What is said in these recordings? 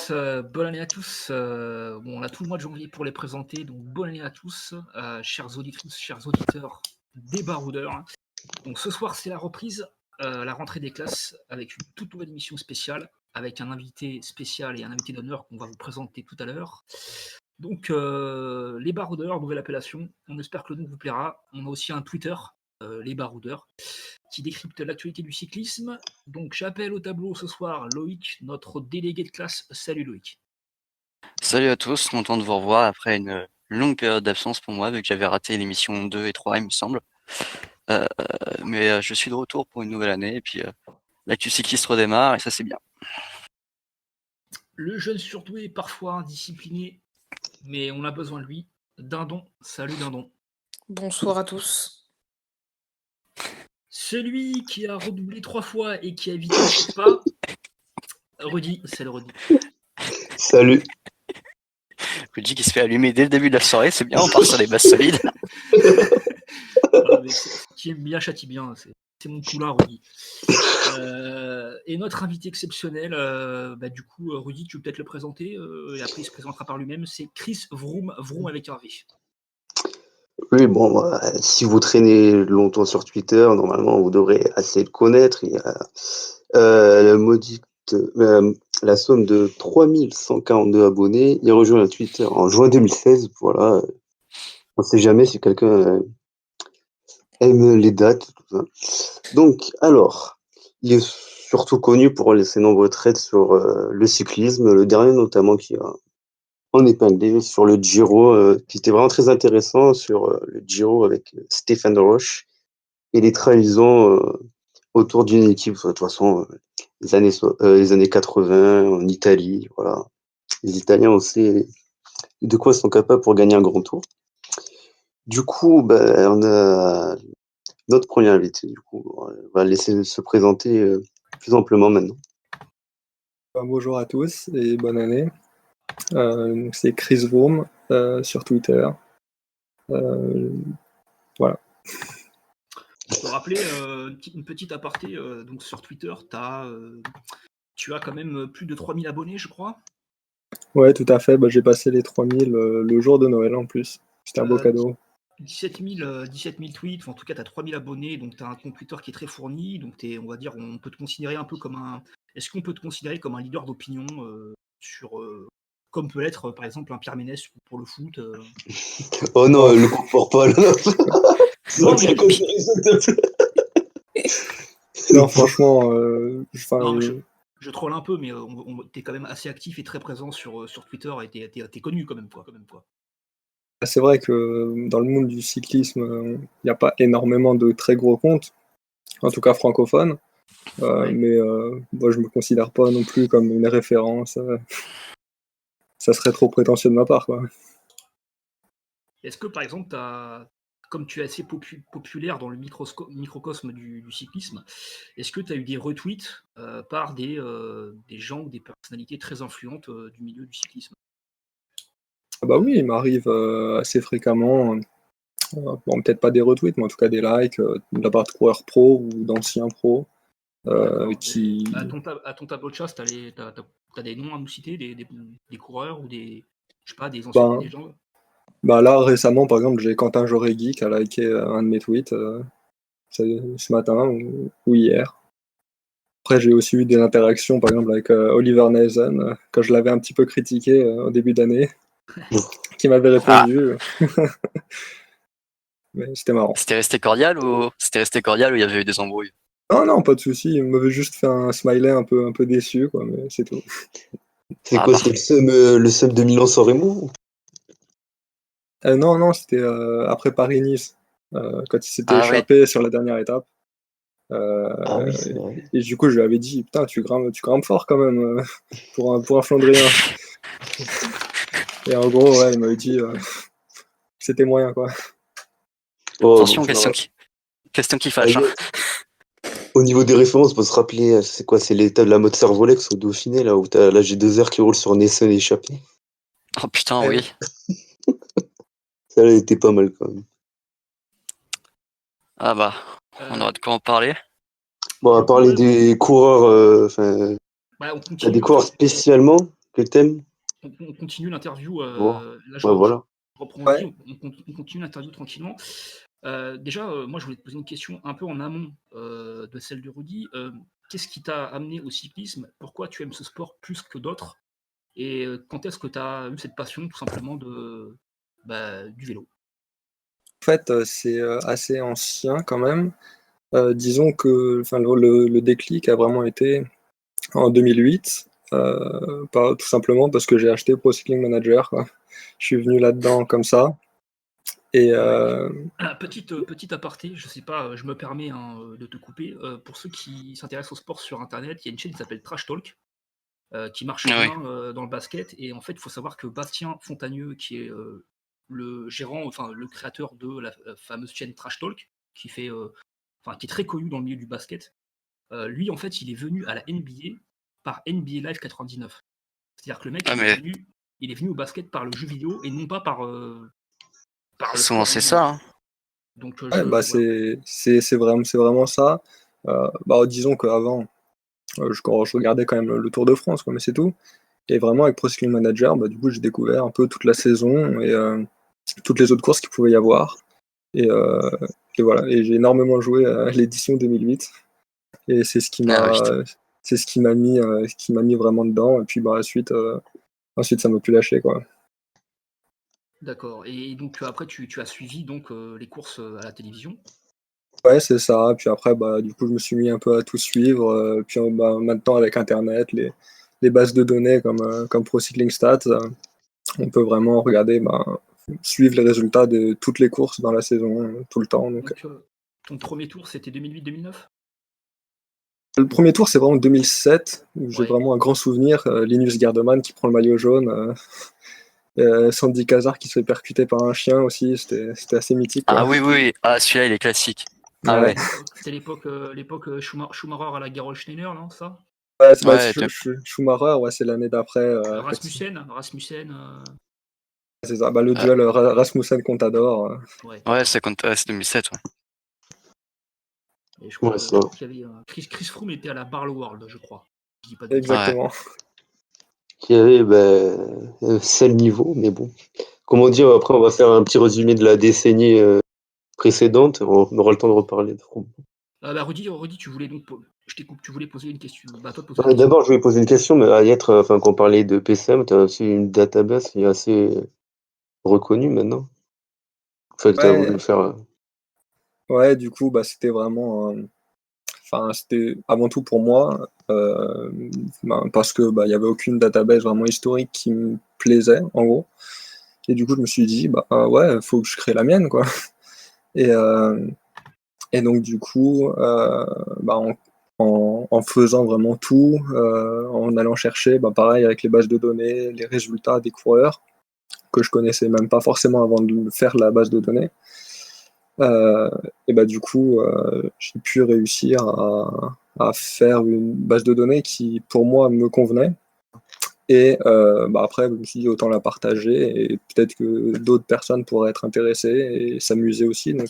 bonne année à tous. On a tout le mois de janvier pour les présenter, donc bonne année à tous, chères auditrices, chers auditeurs des baroudeurs. Donc ce soir, c'est la reprise, la rentrée des classes, avec une toute nouvelle émission spéciale, avec un invité spécial et un invité d'honneur qu'on va vous présenter tout à l'heure. Donc les baroudeurs, nouvelle appellation, on espère que le nom vous plaira. On a aussi un Twitter, les baroudeurs, qui décrypte l'actualité du cyclisme. Donc j'appelle au tableau ce soir Loïc, notre délégué de classe. Salut Loïc. Salut à tous, content de vous revoir après une longue période d'absence pour moi, vu que j'avais raté l'émission 2 et 3, il me semble. Mais je suis de retour pour une nouvelle année, et puis l'actu cycliste redémarre, et ça c'est bien. Le jeune surdoué, parfois indiscipliné, mais on a besoin de lui. Dindon, salut Dindon. Bonsoir à tous. Celui qui a redoublé 3 fois et qui a évité le faux pas, Rudy, c'est le Rudy. Salut. Rudy qui se fait allumer dès le début de la soirée, c'est bien, on part sur des bases solides. Qui aime bien châtie bien, c'est mon poulain Rudy. Et notre invité exceptionnel, du coup, Rudy, tu peux peut-être le présenter, et après il se présentera par lui-même, c'est Chris Vroom avec un V. Oui, bon, si vous traînez longtemps sur Twitter, normalement, vous devrez assez le connaître. Il y a la somme de 3142 abonnés. Il a rejoint un Twitter en juin 2016. Voilà. On ne sait jamais si quelqu'un aime les dates. Tout ça. Donc, alors, il est surtout connu pour ses nombreux trades sur le cyclisme, le dernier notamment qui a en épinglé sur le Giro, qui était vraiment très intéressant sur le Giro avec Stéphane Roche et les trahisons autour d'une équipe. De toute façon, les années 80 en Italie, voilà. Les Italiens, on sait de quoi ils sont capables pour gagner un grand tour. Du coup, on a notre premier invité. Du coup, on va le laisser se présenter plus amplement maintenant. Bonjour à tous et bonne année. C'est Chris Vroom sur Twitter. Voilà. Je peux rappeler une petite aparté, donc sur Twitter, tu as quand même plus de 3000 abonnés, je crois. Ouais, tout à fait. J'ai passé les 3000 le jour de Noël en plus. C'était un beau cadeau. 17 000 tweets, enfin, en tout cas, tu as 3000 abonnés, donc tu as un compte Twitter qui est très fourni. Donc, on va dire, on peut te considérer un peu comme un. Est-ce qu'on peut te considérer comme un leader d'opinion comme peut l'être, par exemple, un Pierre Ménès pour le foot Oh non, le compare pas, là. Non, franchement, je troll un peu, mais t'es quand même assez actif et très présent sur Twitter et t'es connu quand même, quoi. C'est vrai que dans le monde du cyclisme, il n'y a pas énormément de très gros comptes, en tout cas francophones. Ouais. Mais moi, je me considère pas non plus comme une référence. Ça serait trop prétentieux de ma part, quoi. Est-ce que, par exemple, comme tu es assez populaire dans le microcosme du cyclisme, est-ce que tu as eu des retweets par des gens ou des personnalités très influentes du milieu du cyclisme ? Bah oui, il m'arrive assez fréquemment, peut-être pas des retweets, mais en tout cas des likes de la part de coureurs pro ou d'anciens pros qui... À ton tableau de chasse, t'as des noms à nous citer, des coureurs ou des anciens des gens ? Là, récemment, par exemple, j'ai Quentin Joregui qui a liké un de mes tweets ce matin ou hier. Après, j'ai aussi eu des interactions, par exemple, avec Oliver Neisen, quand je l'avais un petit peu critiqué au début d'année, qui m'avait répondu. Mais c'était marrant. C'était resté cordial ou il y avait eu des embrouilles? Non, pas de souci. Il m'avait juste fait un smiley un peu déçu, quoi, mais c'est tout. C'est quoi, c'est le seum de Milan-San Remo ? Non, c'était après Paris-Nice, quand il s'était échappé sur la dernière étape. Oui, c'est vrai. Et du coup, je lui avais dit, putain, tu grimpes fort quand même pour un Flandrien. Et en gros, ouais, il m'avait dit c'était moyen, quoi. Attention, question qui fâche. Au niveau des références, on peut se rappeler, c'est quoi, c'est l'état de la mode Servolex au Dauphiné, là, où t'as la G2R qui roule sur Nessun échappé. Oh putain, oui. Ça, elle était pas mal, quand même. Ah bah, on aura de quoi en parler. Bon, on va parler des coureurs, t'as des coureurs spécialement Quel thème? On continue l'interview. Bon. Là, Ouais, voilà. je reprends Ouais. Rudy, on continue l'interview tranquillement. Déjà, moi, je voulais te poser une question un peu en amont de celle de Rudy. Qu'est-ce qui t'a amené au cyclisme? Pourquoi tu aimes ce sport plus que d'autres? Et quand est-ce que tu as eu cette passion, tout simplement, du vélo? En fait, c'est assez ancien quand même. Disons que le déclic a vraiment été en 2008, tout simplement parce que j'ai acheté Pro Cycling Manager, quoi. Je suis venu là-dedans comme ça. Et Petit aparté, je sais pas, je me permets hein, de te couper. Pour ceux qui s'intéressent au sport sur Internet, il y a une chaîne qui s'appelle Trash Talk, qui marche Ah oui. bien dans le basket. Et en fait, il faut savoir que Bastien Fontagneux, qui est le gérant, enfin le créateur de la fameuse chaîne Trash Talk, qui est très connu dans le milieu du basket, lui, en fait, il est venu à la NBA par NBA Live 99. C'est-à-dire que le mec, Ah, mais il est venu au basket par le jeu vidéo et non pas par le souvent sport c'est lui-même. ça, hein. Donc, ouais, bah, voilà. c'est vraiment ça. Bah, disons qu'avant, je regardais quand même le Tour de France, quoi, mais c'est tout. Et vraiment, avec Pro Cycling Manager, bah, du coup, j'ai découvert un peu toute la saison et toutes les autres courses qu'il pouvait y avoir. Et, euh, et voilà, et j'ai énormément joué à l'édition 2008. Et Ah oui. c'est ce qui m'a mis vraiment dedans. Et puis, bah, ensuite, ça m'a plus lâché, quoi. D'accord. Et donc après, tu as suivi donc les courses à la télévision. Ouais, c'est ça. Puis après, bah, du coup, je me suis mis un peu à tout suivre. Puis bah, maintenant, avec Internet, les bases de données comme Pro Cycling Stats, on peut vraiment regarder, bah, suivre les résultats de toutes les courses dans la saison, tout le temps. Donc, Donc ton premier tour, c'était 2008-2009. le premier tour, c'est vraiment 2007, où j'ai Ouais. vraiment un grand souvenir. Linus Gerdemann qui prend le maillot jaune. Sandy Cazard qui se fait percuter par un chien aussi. C'était assez mythique, quoi. Ah oui, oui, oui. Ah, celui-là, il est classique. Ah Ouais. ouais. C'était l'époque Schumacher à la Garol Schneider, non, ça? Ouais, Ouais, top. Schumacher, ouais, c'est l'année d'après. Rasmussen. C'est ça, bah, le Euh, duel Rasmussen-Contador. Ouais. ouais, c'est 2007, ouais. Et je Ouais, crois, ça. qu'il y avait Chris Froome était à la Barlow World, je crois. Je dis pas de bêtises. Ouais. Exactement. Qui avait, c'est le niveau, mais bon. Comment dire, après, on va faire un petit résumé de la décennie précédente. On aura le temps de reparler de Froome. Rudy, tu voulais donc, je te coupe, tu voulais poser une question. Bah, toi de poser la Ouais, question. d'abord, je voulais poser une question, mais Ayêtre, enfin, quand on parlait de PCM, tu as aussi une database qui est assez reconnue maintenant. Enfin, que tu as voulu Ouais, faire. ouais, du coup, bah, c'était vraiment. Enfin, c'était avant tout pour moi, bah, parce que bah, il y avait aucune database vraiment historique qui me plaisait, en gros. Et du coup, je me suis dit, bah ouais, faut que je crée la mienne, quoi. Et, euh, et donc, du coup, bah, en faisant vraiment tout, en allant chercher, bah, pareil, avec les bases de données, les résultats des coureurs, que je connaissais même pas forcément avant de faire la base de données. Euh, et bah du coup, j'ai pu réussir à faire une base de données qui, pour moi, me convenait. Et bah après, je me suis dit autant la partager et peut-être que d'autres personnes pourraient être intéressées et s'amuser aussi, donc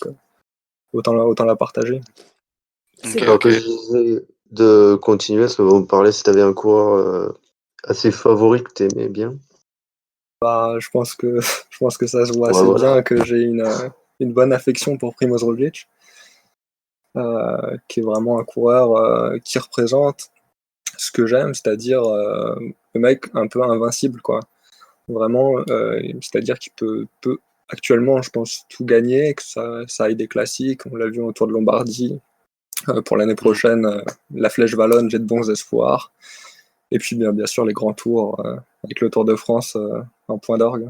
autant la partager. Ok, Alors que ok. je disais de continuer, parce qu'on me parlait si tu avais un coureur assez favori que tu aimais bien. Bah, je pense que ça se voit Ouais, assez voilà. bien que j'ai une bonne affection pour Primoz Roglic, qui est vraiment un coureur qui représente ce que j'aime, c'est-à-dire le mec un peu invincible, quoi. Vraiment, c'est-à-dire qu'il peut actuellement, je pense, tout gagner, que ça aille des classiques. On l'a vu au Tour de Lombardie. Pour l'année Mm. prochaine, la Flèche Wallonne, j'ai de bons espoirs. Et puis, bien sûr, les grands tours avec le Tour de France en point d'orgue.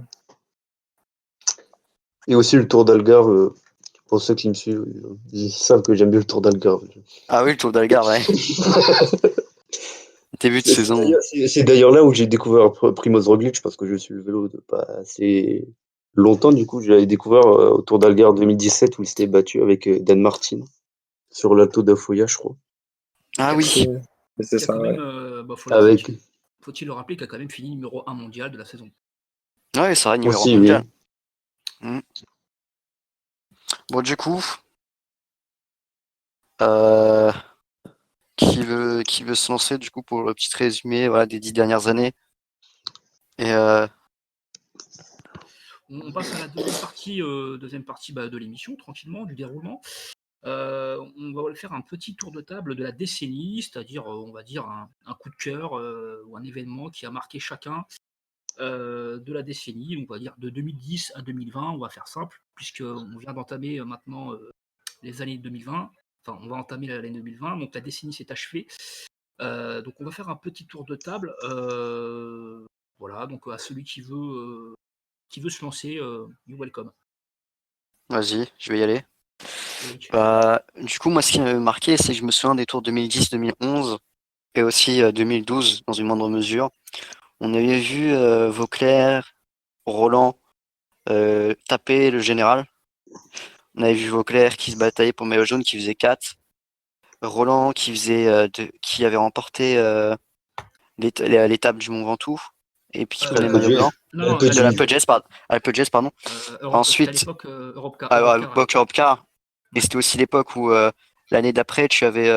Et aussi le Tour d'Algarve, pour ceux qui me suivent, ils savent que j'aime bien le Tour d'Algarve. Ah oui, le Tour d'Algarve, ouais. Début de saison. C'est d'ailleurs là où j'ai découvert Primoz Roglic, parce que je suis le vélo de pas assez longtemps. Du coup, je l'avais découvert au Tour d'Algarve 2017 où il s'était battu avec Dan Martin sur l'Alto da Foya, je crois. Ah oui. C'est Qui a ça, quand ouais. même, Avec faut-il le rappeler, qui a quand même fini numéro 1 mondial de la saison. Ouais, ça va, numéro 1 aussi, mondial. oui. Mm. Bon, du coup, euh, qui veut se lancer, du coup, pour le petit résumé, voilà, des 10 dernières années? Et On passe à la deuxième partie de l'émission, tranquillement, du déroulement. On va faire un petit tour de table de la décennie, c'est-à-dire, on va dire, un coup de cœur ou un événement qui a marqué chacun de la décennie, on va dire de 2010 à 2020, on va faire simple, puisqu'on vient d'entamer maintenant les années 2020, enfin on va entamer l'année 2020, donc la décennie s'est achevée. Donc on va faire un petit tour de table. Voilà, donc à celui qui veut se lancer, you welcome. vas-y, je vais y aller. Eric. Du coup, moi, ce qui m'avait marqué, c'est que je me souviens des tours 2010-2011 et aussi 2012 dans une moindre mesure. On avait vu Vauclair, Roland taper le général. On avait vu Vauclair qui se bataillait pour maillot jaune, qui faisait 4. Roland qui avait remporté l'étape du Mont Ventoux et puis qui prenait le maillot blanc. Non, De la Pudgest, pardon. C'était à Ensuite, l'époque Europe Car. Europe Car. Et Ouais. c'était aussi l'époque où l'année d'après, tu avais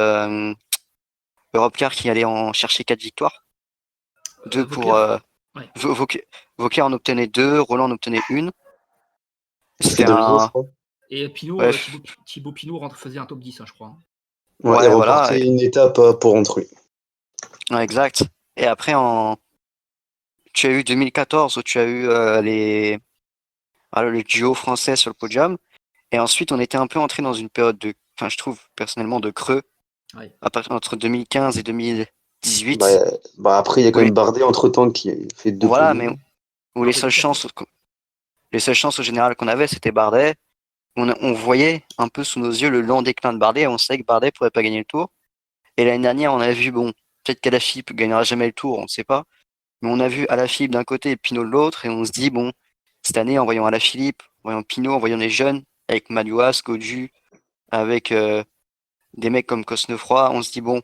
Europe Car qui allait en chercher 4 victoires. Deux pour Ouais. Vauclair en obtenait 2, Roland en obtenait 1. C'était Fédérico, je un. crois. Et Pinot, Ouais, Thibaut Pinot faisait un top 10, hein, je crois. Ouais, et ouais, voilà, remporter une étape pour rentrer. ouais, exact. Et après, tu as eu 2014 où tu as eu le duo français sur le podium. Et ensuite, on était un peu entré dans une période enfin, je trouve personnellement de creux Ouais. entre 2015 et 2018. Après, il y a quand Oui, même Bardet entre-temps qui a fait 2 voilà, mais podiums. où Non, mais tout à fait. les seules chances au général qu'on avait, c'était Bardet. On voyait un peu sous nos yeux le lent déclin de Bardet. On savait que Bardet pourrait pas gagner le Tour. Et l'année dernière, on a vu, bon, peut-être qu'Alaphilippe gagnera jamais le Tour, on ne sait pas. Mais on a vu Alaphilippe d'un côté et Pinot de l'autre, et on se dit, bon, cette année, en voyant Alaphilippe, en voyant Pinot, en voyant les jeunes, avec Madouas, Godu, avec des mecs comme Cosnefroy, on se dit, bon,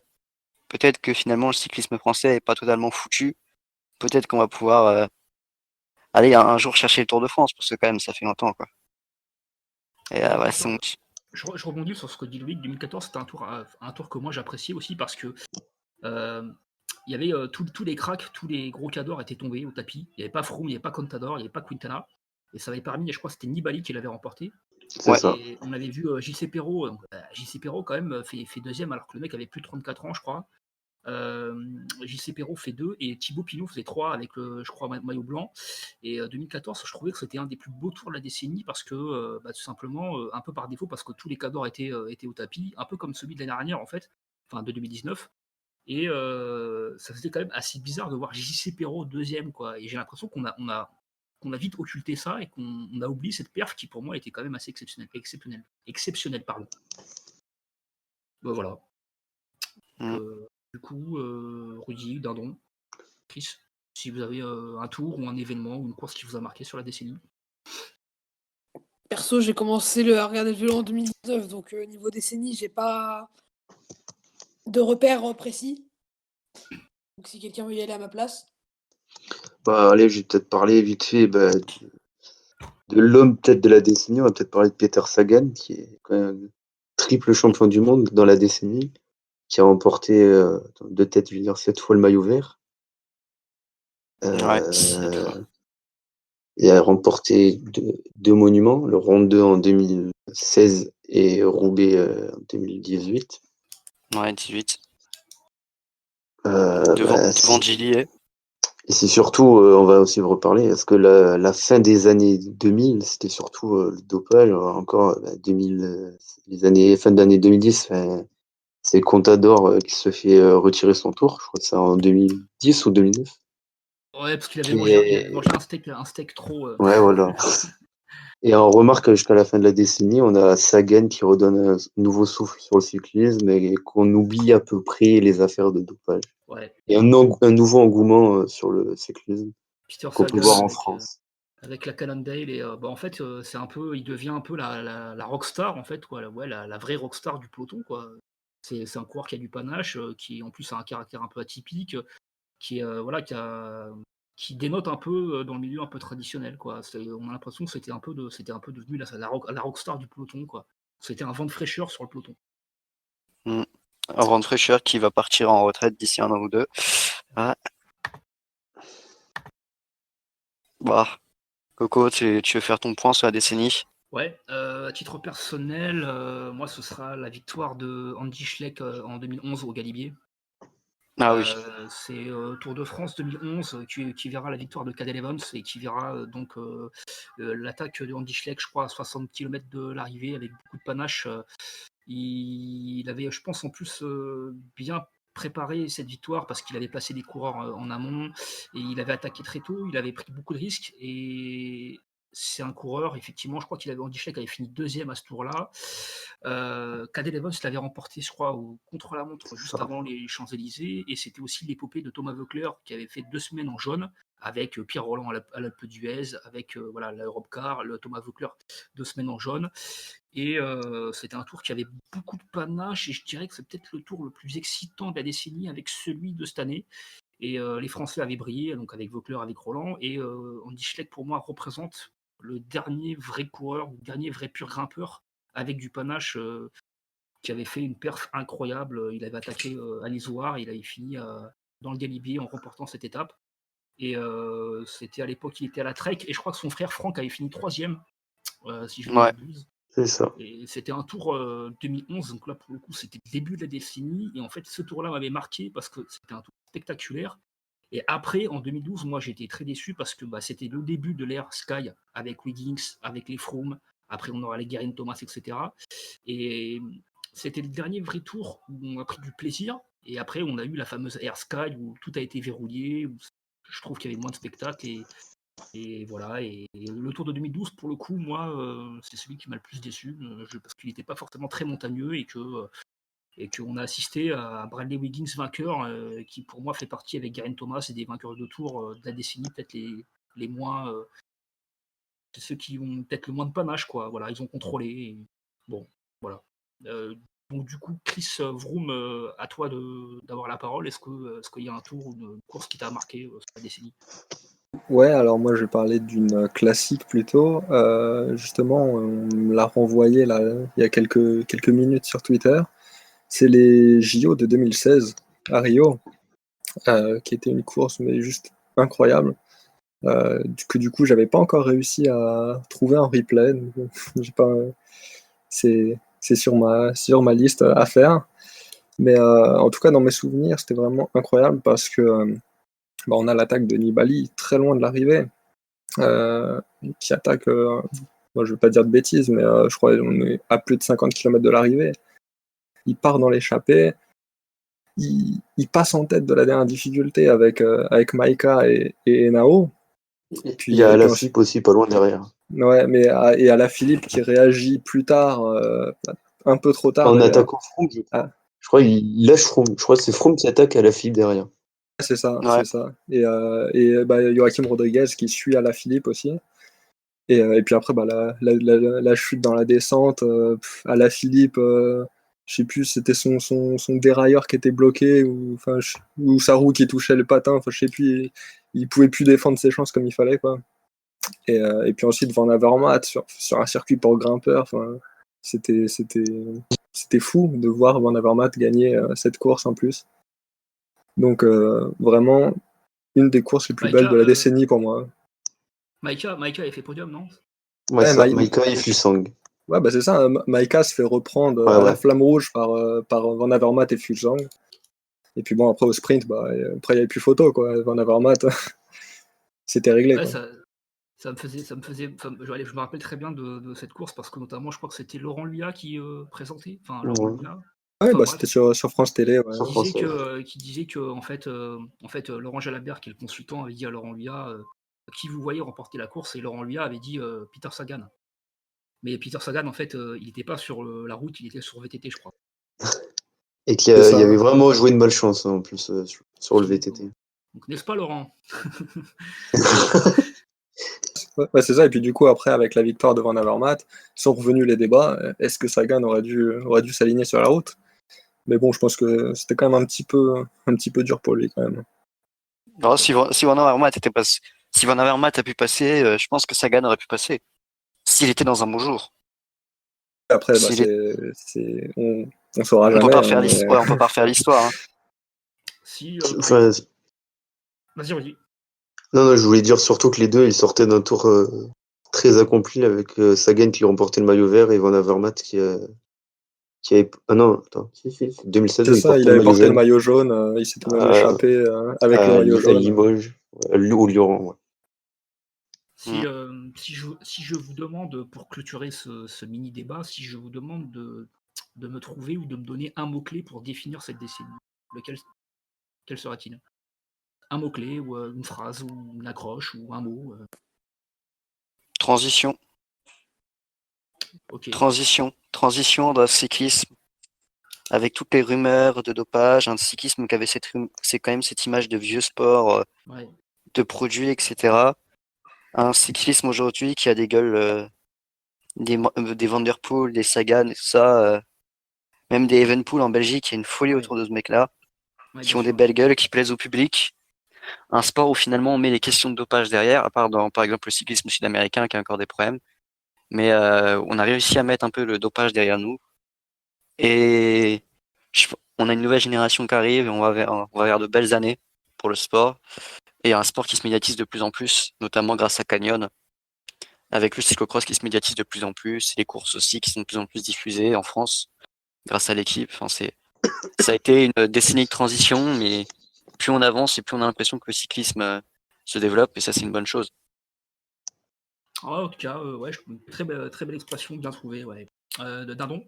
peut-être que finalement, le cyclisme français est pas totalement foutu. Peut-être qu'on va pouvoir aller un jour chercher le Tour de France, parce que quand même, ça fait longtemps, quoi. Et ouais, c'est mon petit. Je rebondis sur ce que dit Loïc. 2014, c'était un tour que moi j'appréciais aussi parce que il y avait tous les cracks, tous les gros cadors étaient tombés au tapis. Il n'y avait pas Froome, il n'y avait pas Contador, il n'y avait pas Quintana. Et ça avait permis, et je crois que c'était Nibali qui l'avait remporté. C'est Ouais. ça. Et on avait vu JC Perrault. JC Perrault, quand même, fait deuxième alors que le mec avait plus de 34 ans, je crois. JC Perrault fait 2 et Thibaut Pinot faisait 3 avec je crois, maillot blanc. Et 2014, je trouvais que c'était un des plus beaux tours de la décennie parce que, tout simplement, un peu par défaut, parce que tous les cadors étaient au tapis, un peu comme celui de l'année dernière, en fait, enfin de 2019. Et ça faisait quand même assez bizarre de voir JC Perrault deuxième, quoi. Et j'ai l'impression qu'on a vite occulté ça et qu'on a oublié cette perf qui, pour moi, était quand même assez exceptionnelle, pardon. Voilà. Mm. Du coup, Rudy, Dindon, Chris, si vous avez un tour ou un événement ou une course qui vous a marqué sur la décennie. Perso, j'ai commencé à regarder le vélo en 2019, donc niveau décennie, j'ai pas de repères précis. Donc si quelqu'un veut y aller à ma place. Allez, je vais peut-être parler vite fait de l'homme peut-être de la décennie. On va peut-être parler de Peter Sagan, qui est quand même triple champion du monde dans la décennie, qui a remporté de tête, je veux dire, 7 fois le maillot vert. Ouais, 7 fois. Et a remporté deux monuments, le Ronde 2 en 2016 et Roubaix en 2018. Ouais, 18. C'est- Devant Gillier. Et c'est surtout, on va aussi reparler, parce que la fin des années 2000, c'était surtout le dopage. Encore 2000, fin d'année 2010, c'est Contador qui se fait retirer son tour. Je crois que c'est en 2010 ou 2009. Ouais, parce qu'il avait Et mangé un steak trop. ouais, voilà. Et on remarque jusqu'à la fin de la décennie, on a Sagan qui redonne un nouveau souffle sur le cyclisme et qu'on oublie à peu près les affaires de dopage. Ouais. Et un nouveau engouement sur le cyclisme Peter qu'on peut Sagan voir en France. avec la Cannondale et en fait, c'est un peu, il devient un peu la rockstar en fait, quoi. La vraie rockstar du peloton, quoi. C'est un coureur qui a du panache, qui en plus a un caractère un peu atypique, qui est voilà, qui dénote un peu dans le milieu un peu traditionnel, quoi. On a l'impression que c'était un peu devenu la rockstar du peloton, quoi. C'était un vent de fraîcheur sur le peloton. Mm. Un vent de fraîcheur qui va partir en retraite d'ici 1 an ou 2. Ah, Bah, Coco, tu veux faire ton point sur la décennie? Ouais, à titre personnel, moi, ce sera la victoire de Andy Schleck en 2011 au Galibier. Ah oui. C'est Tour de France 2011 qui verra la victoire de Cadel Evans et qui verra l'attaque de Andy Schleck, je crois, à 60 km de l'arrivée avec beaucoup de panache. Il avait, je pense, en plus bien préparé cette victoire parce qu'il avait placé des coureurs en amont et il avait attaqué très tôt, il avait pris beaucoup de risques et c'est un coureur, effectivement, je crois qu'il avait Andy Schleck avait fini deuxième à ce tour-là. Cadel Evans l'avait remporté, je crois, au contre-la-montre juste avant les Champs-Élysées et c'était aussi l'épopée de Thomas Voeckler qui avait fait 2 semaines en jaune avec Pierre Roland à l'Alpe d'Huez, avec voilà, l'Europe-Car, le Thomas Voeckler 2 semaines en jaune. Et c'était un tour qui avait beaucoup de panache et je dirais que c'est peut-être le tour le plus excitant de la décennie avec celui de cette année. Et les Français avaient brillé, donc avec Voeckler, avec Roland. Et Andy Schleck, pour moi, représente le dernier vrai coureur, le dernier vrai pur grimpeur avec du panache qui avait fait une perf incroyable. Il avait attaqué à l'Isoire, il avait fini dans le Galibier en remportant cette étape. Et c'était à l'époque, il était à la Trek et je crois que son frère Franck avait fini troisième, si je ne Ouais. m'abuse. C'est ça. Et c'était un tour 2011, donc là pour le coup c'était le début de la décennie. Et en fait ce tour-là m'avait marqué parce que c'était un tour spectaculaire. Et après en 2012, moi j'étais très déçu parce que c'était le début de l'ère Sky avec Wiggins, avec les Froome. Après on aura les Geraint Thomas, etc. Et c'était le dernier vrai tour où on a pris du plaisir. Et après on a eu la fameuse ère Sky où tout a été verrouillé, où je trouve qu'il y avait moins de spectacles. Et voilà, et le Tour de 2012, pour le coup, moi, c'est celui qui m'a le plus déçu, parce qu'il n'était pas forcément très montagneux et qu'on a assisté à Bradley Wiggins vainqueur, qui pour moi fait partie avec Geraint Thomas et des vainqueurs de Tour de la décennie, peut-être les moins, ceux qui ont peut-être le moins de panache, quoi. Voilà, ils ont contrôlé. Et bon, voilà. Euh, donc du coup, Chris Vroom, à toi d'avoir la parole. Est-ce qu'il y a un tour ou une course qui t'a marqué sur la décennie? Ouais, alors moi je vais parler d'une classique plutôt. Justement, on me l'a renvoyé là, il y a quelques minutes sur Twitter. C'est les JO de 2016 à Rio, qui était une course mais juste incroyable. Que du coup j'avais pas encore réussi à trouver un replay. Donc, j'ai pas, c'est sur ma liste à faire. Mais en tout cas dans mes souvenirs c'était vraiment incroyable parce que on a l'attaque de Nibali très loin de l'arrivée. Qui attaque, moi je ne veux pas dire de bêtises, mais je crois qu'on est à plus de 50 km de l'arrivée. Il part dans l'échappée, il passe en tête de la dernière difficulté avec Maika et Enao. Il y a Ensuite, Alaphilippe aussi pas loin derrière. ouais, mais et Alaphilippe qui réagit plus tard, un peu trop tard En d'ailleurs. attaquant Froome, je crois. Ah, Je crois qu'il lâche Froome. Je crois que c'est Froome qui attaque Alaphilippe derrière. c'est ça, Ouais. c'est ça. Et Joachim Rodriguez qui suit Alaphilippe aussi. Et puis après, la chute dans la descente, Alaphilippe, je sais plus, c'était son dérailleur qui était bloqué ou sa roue qui touchait le patin, enfin, je sais plus, il pouvait plus défendre ses chances comme il fallait, quoi. Et puis ensuite, Van Avermaet sur un circuit pour grimpeurs, enfin, c'était fou de voir Van Avermaet gagner cette course en plus. Donc vraiment, une des courses les plus belles de la décennie pour moi. Maika avait fait podium, non? Ouais, Ouais, ça, Maika et Fuglsang. Ouais, bah c'est ça, hein. Maika se fait reprendre Ouais, à la ouais. flamme rouge par Van Avermaet et Fuglsang. Et puis bon, après au sprint, après il n'y avait plus photo, quoi. Van Avermaet, c'était réglé, Ouais, quoi. je me rappelle très bien de cette course parce que notamment, je crois que c'était Laurent Luyat qui présentait. Enfin, Laurent Ouais. Luyat. Ouais, Enfin, c'était bref, sur France Télé, ouais. Sur France, qui disait que en fait, Laurent Jalabert, qui est le consultant, avait dit à Laurent Luyat qui vous voyez remporter la course et Laurent Luyat avait dit Peter Sagan. Mais Peter Sagan, en fait, il n'était pas sur la route, il était sur VTT, je crois. Et qu'il y avait vraiment joué une malchance en plus sur le VTT. Donc, n'est-ce pas, Laurent? Ouais, c'est ça. Et puis du coup, après, avec la victoire de Van Avermaet, sont revenus les débats. Est-ce que Sagan aurait dû s'aligner sur la route? Mais bon, je pense que c'était quand même un petit peu dur pour lui, quand même. Alors, si Van Avermaet si Van Avermaet a pu passer, je pense que Sagan aurait pu passer. S'il était dans un bon jour. Après, on saura On peut jamais. pas refaire l'histoire. Ouais, on peut pas refaire l'histoire. Hein. Si, Enfin, vas-y. Non, je voulais dire surtout que les deux, ils sortaient d'un tour très accompli avec Sagan qui remportait le maillot vert et Van Avermaet qui avait... Ah non, attends, si, 2016, C'est il ça, portait il le avait maillot porté le jaune maillot jaune, il s'était même à, échappé avec le maillot à jaune. Limoges, au Lyon, ouais. Si je vous demande, pour clôturer ce mini-débat, si je vous demande de me trouver ou de me donner un mot-clé pour définir cette décennie, quel sera-t-il? Un mot-clé ou une phrase ou une accroche ou un mot. Transition. Ok. Transition dans le cyclisme, avec toutes les rumeurs de dopage, un cyclisme qui avait c'est quand même cette image de vieux sport, Ouais. de produits, etc. Un cyclisme aujourd'hui qui a des gueules, des Van Der Poel, des Sagan, et tout ça, même des Evenepoel en Belgique, il y a une folie Ouais. autour de ce mec-là, Ouais, qui bien ont des sûr. belles gueules, qui plaisent au public. Un sport où finalement on met les questions de dopage derrière, à part dans, par exemple, le cyclisme sud-américain qui a encore des problèmes. Mais on a réussi à mettre un peu le dopage derrière nous. Et on a une nouvelle génération qui arrive et on va vers de belles années pour le sport. Et un sport qui se médiatise de plus en plus, notamment grâce à Canyon, avec le cyclocross qui se médiatise de plus en plus, et les courses aussi qui sont de plus en plus diffusées en France grâce à l'équipe. Enfin, ça a été une décennie de transition, mais plus on avance et plus on a l'impression que le cyclisme se développe, et ça c'est une bonne chose. En tout cas, ouais, très belle expression, bien trouvée, ouais. Dindon?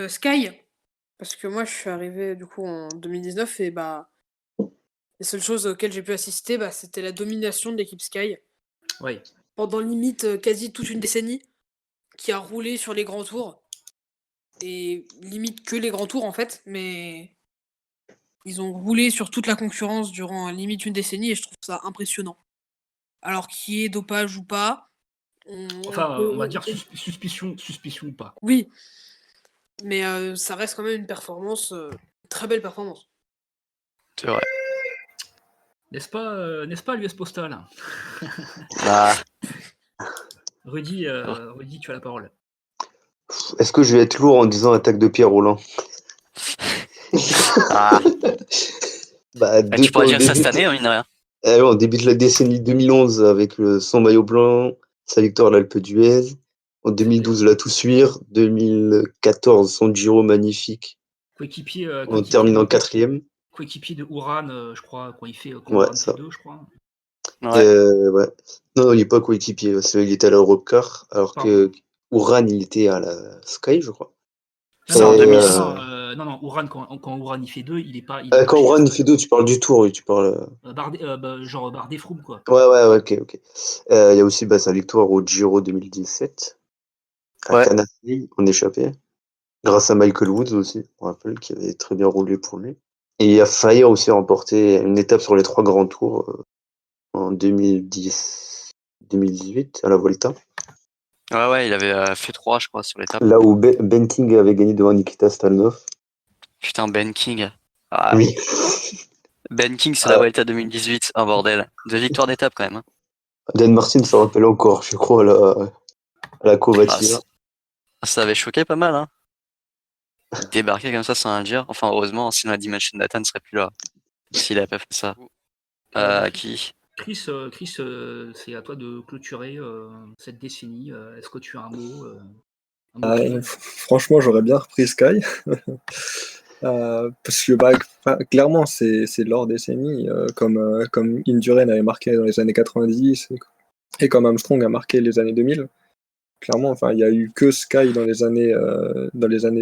Sky, parce que moi je suis arrivé du coup en 2019 et les seules choses auxquelles j'ai pu assister, c'était la domination de l'équipe Sky Ouais. pendant limite quasi toute une décennie qui a roulé sur les grands tours et limite que les grands tours en fait, mais ils ont roulé sur toute la concurrence durant limite une décennie et je trouve ça impressionnant. Alors qu'il y ait dopage ou pas, on Enfin, peut, on va on dire peut- suspicion ou pas. oui, mais ça reste quand même une performance, une très belle performance. C'est vrai. N'est-ce pas l'US Postal? Bah, Rudy, tu as la parole. Est-ce que je vais être lourd en disant attaque de Pierre Roland? ah, Deux tu pourrais fois au dire ça début. cette année, hein, mine de rien. On débute la décennie 2011 avec son maillot blanc, sa victoire à l'Alpe d'Huez. En 2012, la Toussuire. 2014, son Giro magnifique Coéquipier, en terminant quatrième. coéquipier de Uran, je crois, quand Ouais, Uran fait ça. 2, je crois. Ouais. Ouais. Non, il n'est pas coéquipier. Il était à l'Eurocar, alors Pardon. que Uran, il était à la Sky, je crois. Non, C'est en non, 2000. non, Uran, quand Uran il fait 2, il est pas Quand chez la Uran il Sky. fait deux, tu parles du Tour, oui, tu parles. Genre Bardet Froome, quoi. Ouais, ok. Il y a aussi sa victoire au Giro 2017 à Ouais. Canapé, en échappé. Grâce à Michael Woods aussi, je me rappelle, qui avait très bien roulé pour lui. Et il a failli aussi remporter une étape sur les 3 grands tours en 2018 à la Volta. Ouais, il avait fait 3, je crois, sur l'étape. Là où Ben King avait gagné devant Nikita Stalnov. Putain, Ben King. Ah, Oui. Ben King sur la Ah, Vuelta 2018, un bordel. 2 victoires d'étape quand même. Hein. Dan Martin se rappelle encore, je crois, à la Ah, Covatina. ça avait choqué pas mal. Hein. Débarquer comme ça sur un Giro. Enfin, heureusement, sinon la Dimension Data ne serait plus là. S'il avait pas fait ça. Qui Chris, c'est à toi de clôturer cette décennie. Est-ce que tu as un mot clé? Franchement, j'aurais bien repris Sky. Parce que clairement, c'est leur décennie, comme Indurain avait marqué dans les années 90 et comme Armstrong a marqué les années 2000. Clairement, il n'y a eu que Sky dans les années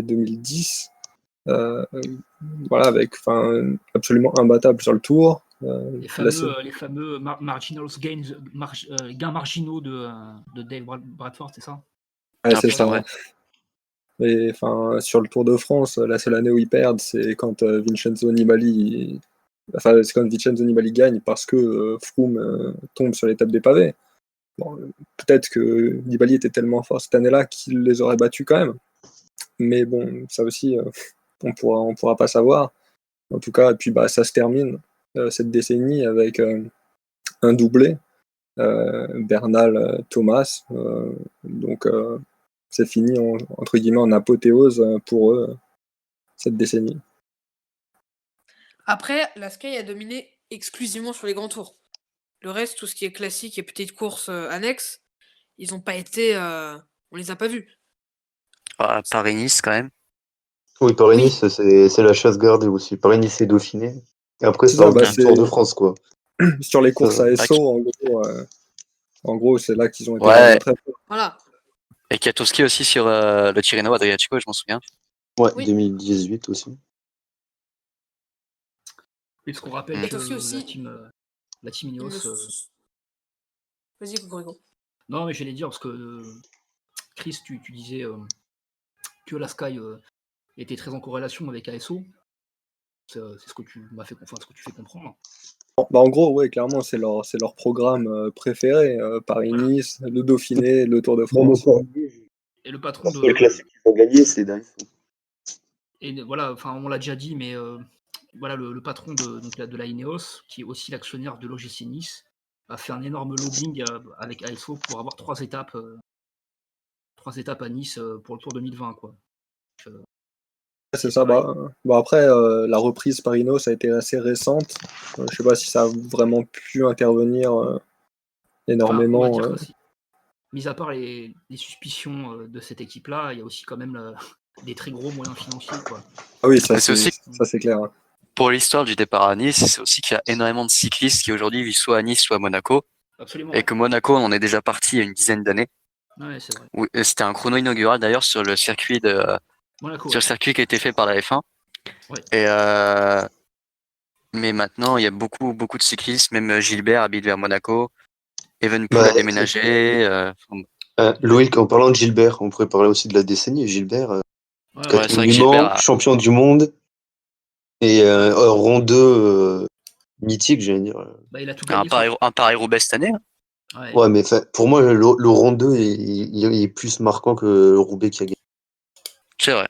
2010. Voilà, avec absolument imbattable sur le tour. Les fameux gains marginaux de Dale Bradford, c'est ça? Ouais, c'est putain, ça. ouais. Et sur le Tour de France, la seule année où ils perdent, c'est quand Vincenzo Nibali, c'est quand Vincenzo Nibali gagne parce que Froome tombe sur l'étape des pavés. Bon, peut-être que Nibali était tellement fort cette année-là qu'il les aurait battus quand même. Mais bon, ça aussi, on pourra pas savoir. En tout cas, et puis ça se termine cette décennie avec un doublé, Bernal-Thomas. Donc c'est fini entre guillemets en apothéose pour eux cette décennie. Après, la Sky a dominé exclusivement sur les grands tours. Le reste, tout ce qui est classique et petites courses annexes, ils ont pas été. On les a pas vus. Paris-Nice quand même. Oui, Paris-Nice, c'est la chasse gardée aussi. Paris-Nice et Dauphiné. Et après, C'est ça ça, revient bah, sur le Tour de France, quoi. sur les courses Ça, à Ah, SO, en gros, c'est là qu'ils ont été Ouais. vraiment très forts. Voilà. Et Kiatowski aussi sur le Tirreno Adriatico, je m'en souviens. ouais, Oui. 2018 aussi. Parce qu'on rappelle Mm. que Kiatowski aussi, la team il me Ineos. s- Vas-y, Cocorico. Non, mais j'allais dire, parce que Chris, tu disais que la Sky était très en corrélation avec ASO. C'est ce que tu m'as fait, enfin, ce que tu fais comprendre. Bah, en gros, ouais, clairement, c'est leur programme préféré. Paris-Nice, le Dauphiné, le Tour de France. Et le patron Le seul de. classique qu'ils ont gagné, c'est Darius. Et voilà, enfin, on l'a déjà dit, mais voilà, le patron de la Ineos, qui est aussi l'actionnaire de l'OGC Nice, a fait un énorme lobbying avec ASO pour avoir 3 étapes à Nice pour le Tour 2020, quoi. C'est ça. Bah après, la reprise Parino, ça a été assez récente. Je sais pas si ça a vraiment pu intervenir Enfin, énormément. on va dire que mis à part les suspicions de cette équipe-là, il y a aussi quand même des très gros moyens financiers, quoi. Ah oui, ça Mais c'est c'est aussi ça c'est clair. pour l'histoire du départ à Nice, c'est aussi qu'il y a énormément de cyclistes qui aujourd'hui vivent soit à Nice, soit à Monaco. Absolument. Et que Monaco, on en est déjà parti il y a une dizaine d'années. Ouais, c'est vrai. Et c'était un chrono inaugural d'ailleurs sur le circuit Monaco, sur le circuit qui a été fait par la F1. Ouais. Et mais maintenant, il y a beaucoup de cyclistes. Même Gilbert habite vers Monaco. Evenpool Bah, a déménagé. Loïc, en parlant de Gilbert, on pourrait parler aussi de la décennie. Gilbert, Ouais, Ouais, c'est vrai que quatrièmement, Gilbert champion du monde et rang 2 mythique, j'allais dire. bah, il a tout a gagné. Sauf... un Paris-Roubaix cette année. Hein. Ouais. Ouais, mais pour moi, le rang 2 il est plus marquant que le Roubaix qui a gagné. C'est vrai.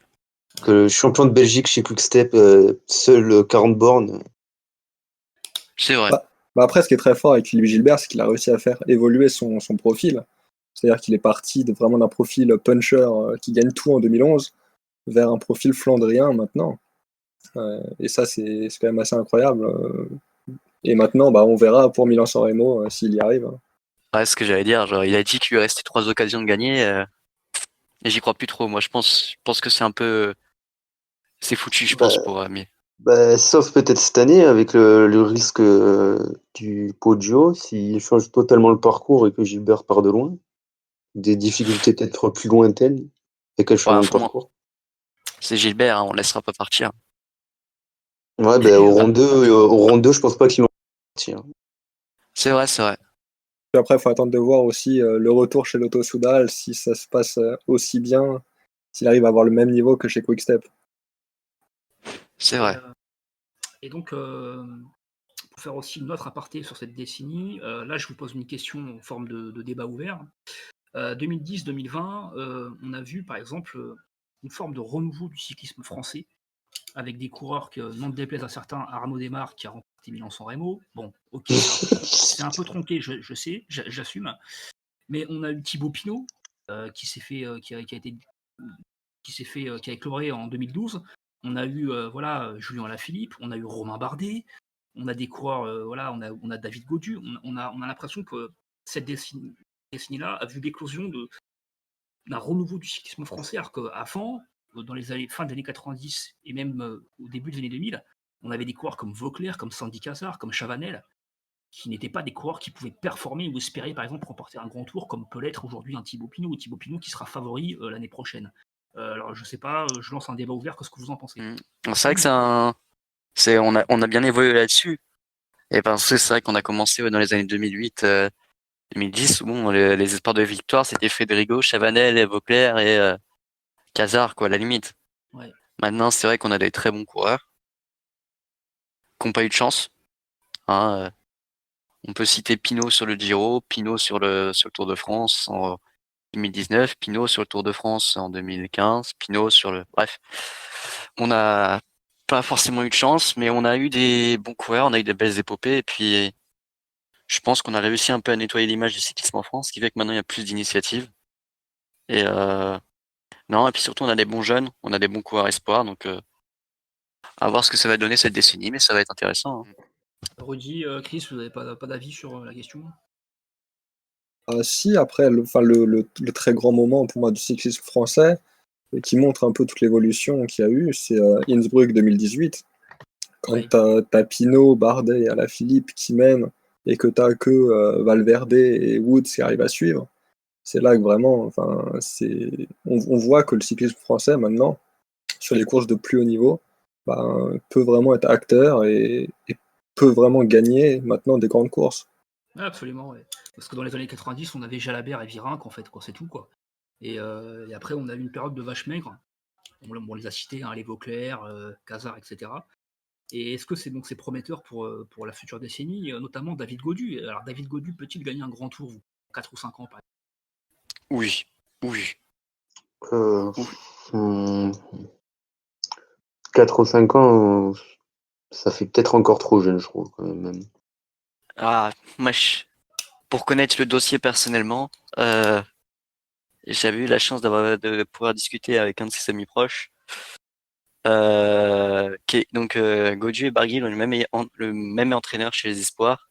Que le champion de Belgique chez Quickstep, seul 40 bornes. C'est vrai. Bah après, ce qui est très fort avec Philippe Gilbert, c'est qu'il a réussi à faire évoluer son profil. C'est-à-dire qu'il est parti vraiment d'un profil puncher qui gagne tout en 2011 vers un profil flandrien maintenant. Et ça, c'est quand même assez incroyable. Et maintenant, bah, on verra pour Milan-San Remo s'il y arrive. Ouais, ce que j'allais dire. Genre, il a dit qu'il lui restait 3 occasions de gagner. Et j'y crois plus trop. Moi, je pense que c'est un peu, c'est foutu, je pense, Bah, pour sauf peut-être cette année avec le risque du Poggio, s'il change totalement le parcours et que Gilbert part de loin, des difficultés peut-être plus lointaines et qu'elle Ouais, change le enfin, parcours. c'est Gilbert, hein, on laissera pas partir. Ouais, Et, au rang 2, je pense pas qu'ils vont partir. C'est vrai, c'est vrai. Puis après, il faut attendre de voir aussi le retour chez Lotto Soudal, si ça se passe aussi bien, s'il arrive à avoir le même niveau que chez Quickstep. C'est vrai. et donc, pour faire aussi une autre aparté sur cette décennie, là, je vous pose une question en forme de débat ouvert. 2010-2020, on a vu, par exemple, une forme de renouveau du cyclisme français, avec des coureurs que, n'en déplaise à certains, Arnaud Desmar qui a remporté Milan-San Remo. Bon, ok, c'est un peu tronqué, je sais, j'assume. Mais on a eu Thibaut Pinot, qui s'est fait, qui a été, qui a écloré en 2012. On a eu voilà, Julien Alaphilippe, on a eu Romain Bardet, on a des coureurs, voilà, on a David Gaudu. On a l'impression que cette décennie-là a vu l'éclosion d'un renouveau du cyclisme français, alors qu'avant, dans les années, fin des années 90 et même au début des années 2000, on avait des coureurs comme Vauclair, comme Sandy Cazard, comme Chavanel, qui n'étaient pas des coureurs qui pouvaient performer ou espérer, par exemple, remporter un grand tour, comme peut l'être aujourd'hui un Thibaut Pinot, ou Thibaut Pinot qui sera favori l'année prochaine. Alors, je sais pas, je lance un débat ouvert, qu'est-ce que vous en pensez? C'est vrai que on a bien évolué là-dessus. Et parce que c'est vrai qu'on a commencé dans les années 2008, 2010, où bon, les espoirs de victoire, c'était Federico, Chavanel, Vauclair et Cazard, quoi, à la limite. Ouais. Maintenant, c'est vrai qu'on a des très bons coureurs qui n'ont pas eu de chance. Hein, on peut citer Pinot sur le Giro, Pinot sur le Tour de France en 2019, Pinot sur le Tour de France en 2015, Pinot sur le... Bref, on n'a pas forcément eu de chance, mais on a eu des bons coureurs, on a eu des belles épopées, et puis je pense qu'on a réussi un peu à nettoyer l'image du cyclisme en France, ce qui fait que maintenant il y a plus d'initiatives. Et non, et puis surtout on a des bons jeunes, on a des bons coureurs espoirs, donc à voir ce que ça va donner cette décennie, mais ça va être intéressant. Hein. Rudy, Chris, vous n'avez pas d'avis sur la question? Si, après, le très grand moment pour moi du cyclisme français, et qui montre un peu toute l'évolution qu'il y a eu, c'est Innsbruck 2018. Quand Oui. t'as Pinot, Bardet et Alaphilippe qui mènent, et que t'as que Valverde et Woods qui arrivent à suivre, c'est là que vraiment, on voit que le cyclisme français maintenant, sur les courses de plus haut niveau, peut vraiment être acteur et peut vraiment gagner maintenant des grandes courses. Ouais, absolument, ouais. Parce que dans les années 90, on avait Jalabert et Virenque, en fait, quoi, c'est tout, quoi. Et après, on a eu une période de vache maigre. On les a cités, hein, les Vauclair, Cazard, etc. Et est-ce que c'est prometteur pour la future décennie, notamment David Gaudu? Alors, David Gaudu peut-il gagner un grand tour, vous, 4 ou 5 ans, par exemple? Oui, oui, Euh, oui. hmm, 4 ou 5 ans, ça fait peut-être encore trop jeune, je trouve, quand même. Ah, moi, pour connaître le dossier personnellement, j'avais eu la chance de pouvoir discuter avec un de ses amis proches. Donc Gaudu et Barguil ont le même entraîneur chez les Espoirs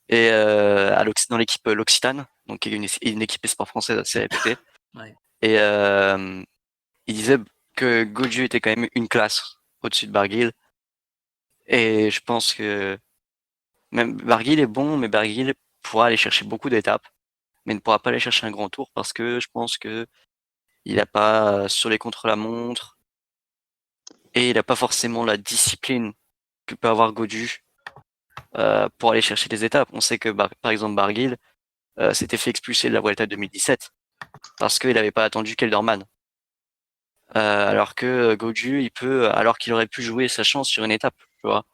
et dans l'équipe l'Occitane, donc qui est une équipe espoir française assez réputée. Ouais. Et il disait que Gaudu était quand même une classe au-dessus de Barguil. Et je pense que même Barguil est bon, mais Barguil pourra aller chercher beaucoup d'étapes, mais ne pourra pas aller chercher un grand tour parce que je pense que il a pas sur les contre-la-montre et il a pas forcément la discipline que peut avoir Gaudu pour aller chercher des étapes. On sait que par exemple Barguil s'était fait expulser de la Vuelta 2017 parce qu'il n'avait pas attendu Kelderman. Alors que Gaudu, alors qu'il aurait pu jouer sa chance sur une étape, tu vois,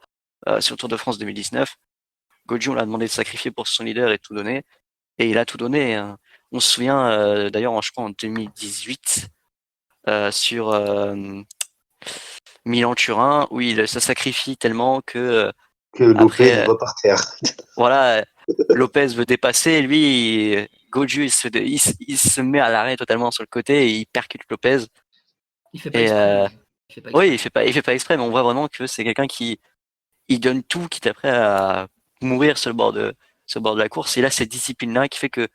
sur le Tour de France 2019, Gaudu, on l'a demandé de sacrifier pour son leader et tout donner, et il a tout donné, hein. On se souvient d'ailleurs, je crois en 2018, sur Milan-Turin, où il se sacrifie tellement que Que Lopez après, va par terre. voilà, Lopez veut dépasser, lui, Gaudu, il se met à l'arrêt totalement sur le côté et il percute Lopez. Il fait pas Et exprès, hein. Il fait pas oui, exprès. il fait pas exprès, mais on voit vraiment que c'est quelqu'un qui il donne tout, quitte après à mourir sur le bord de la course. Et là, cette discipline-là qui fait que,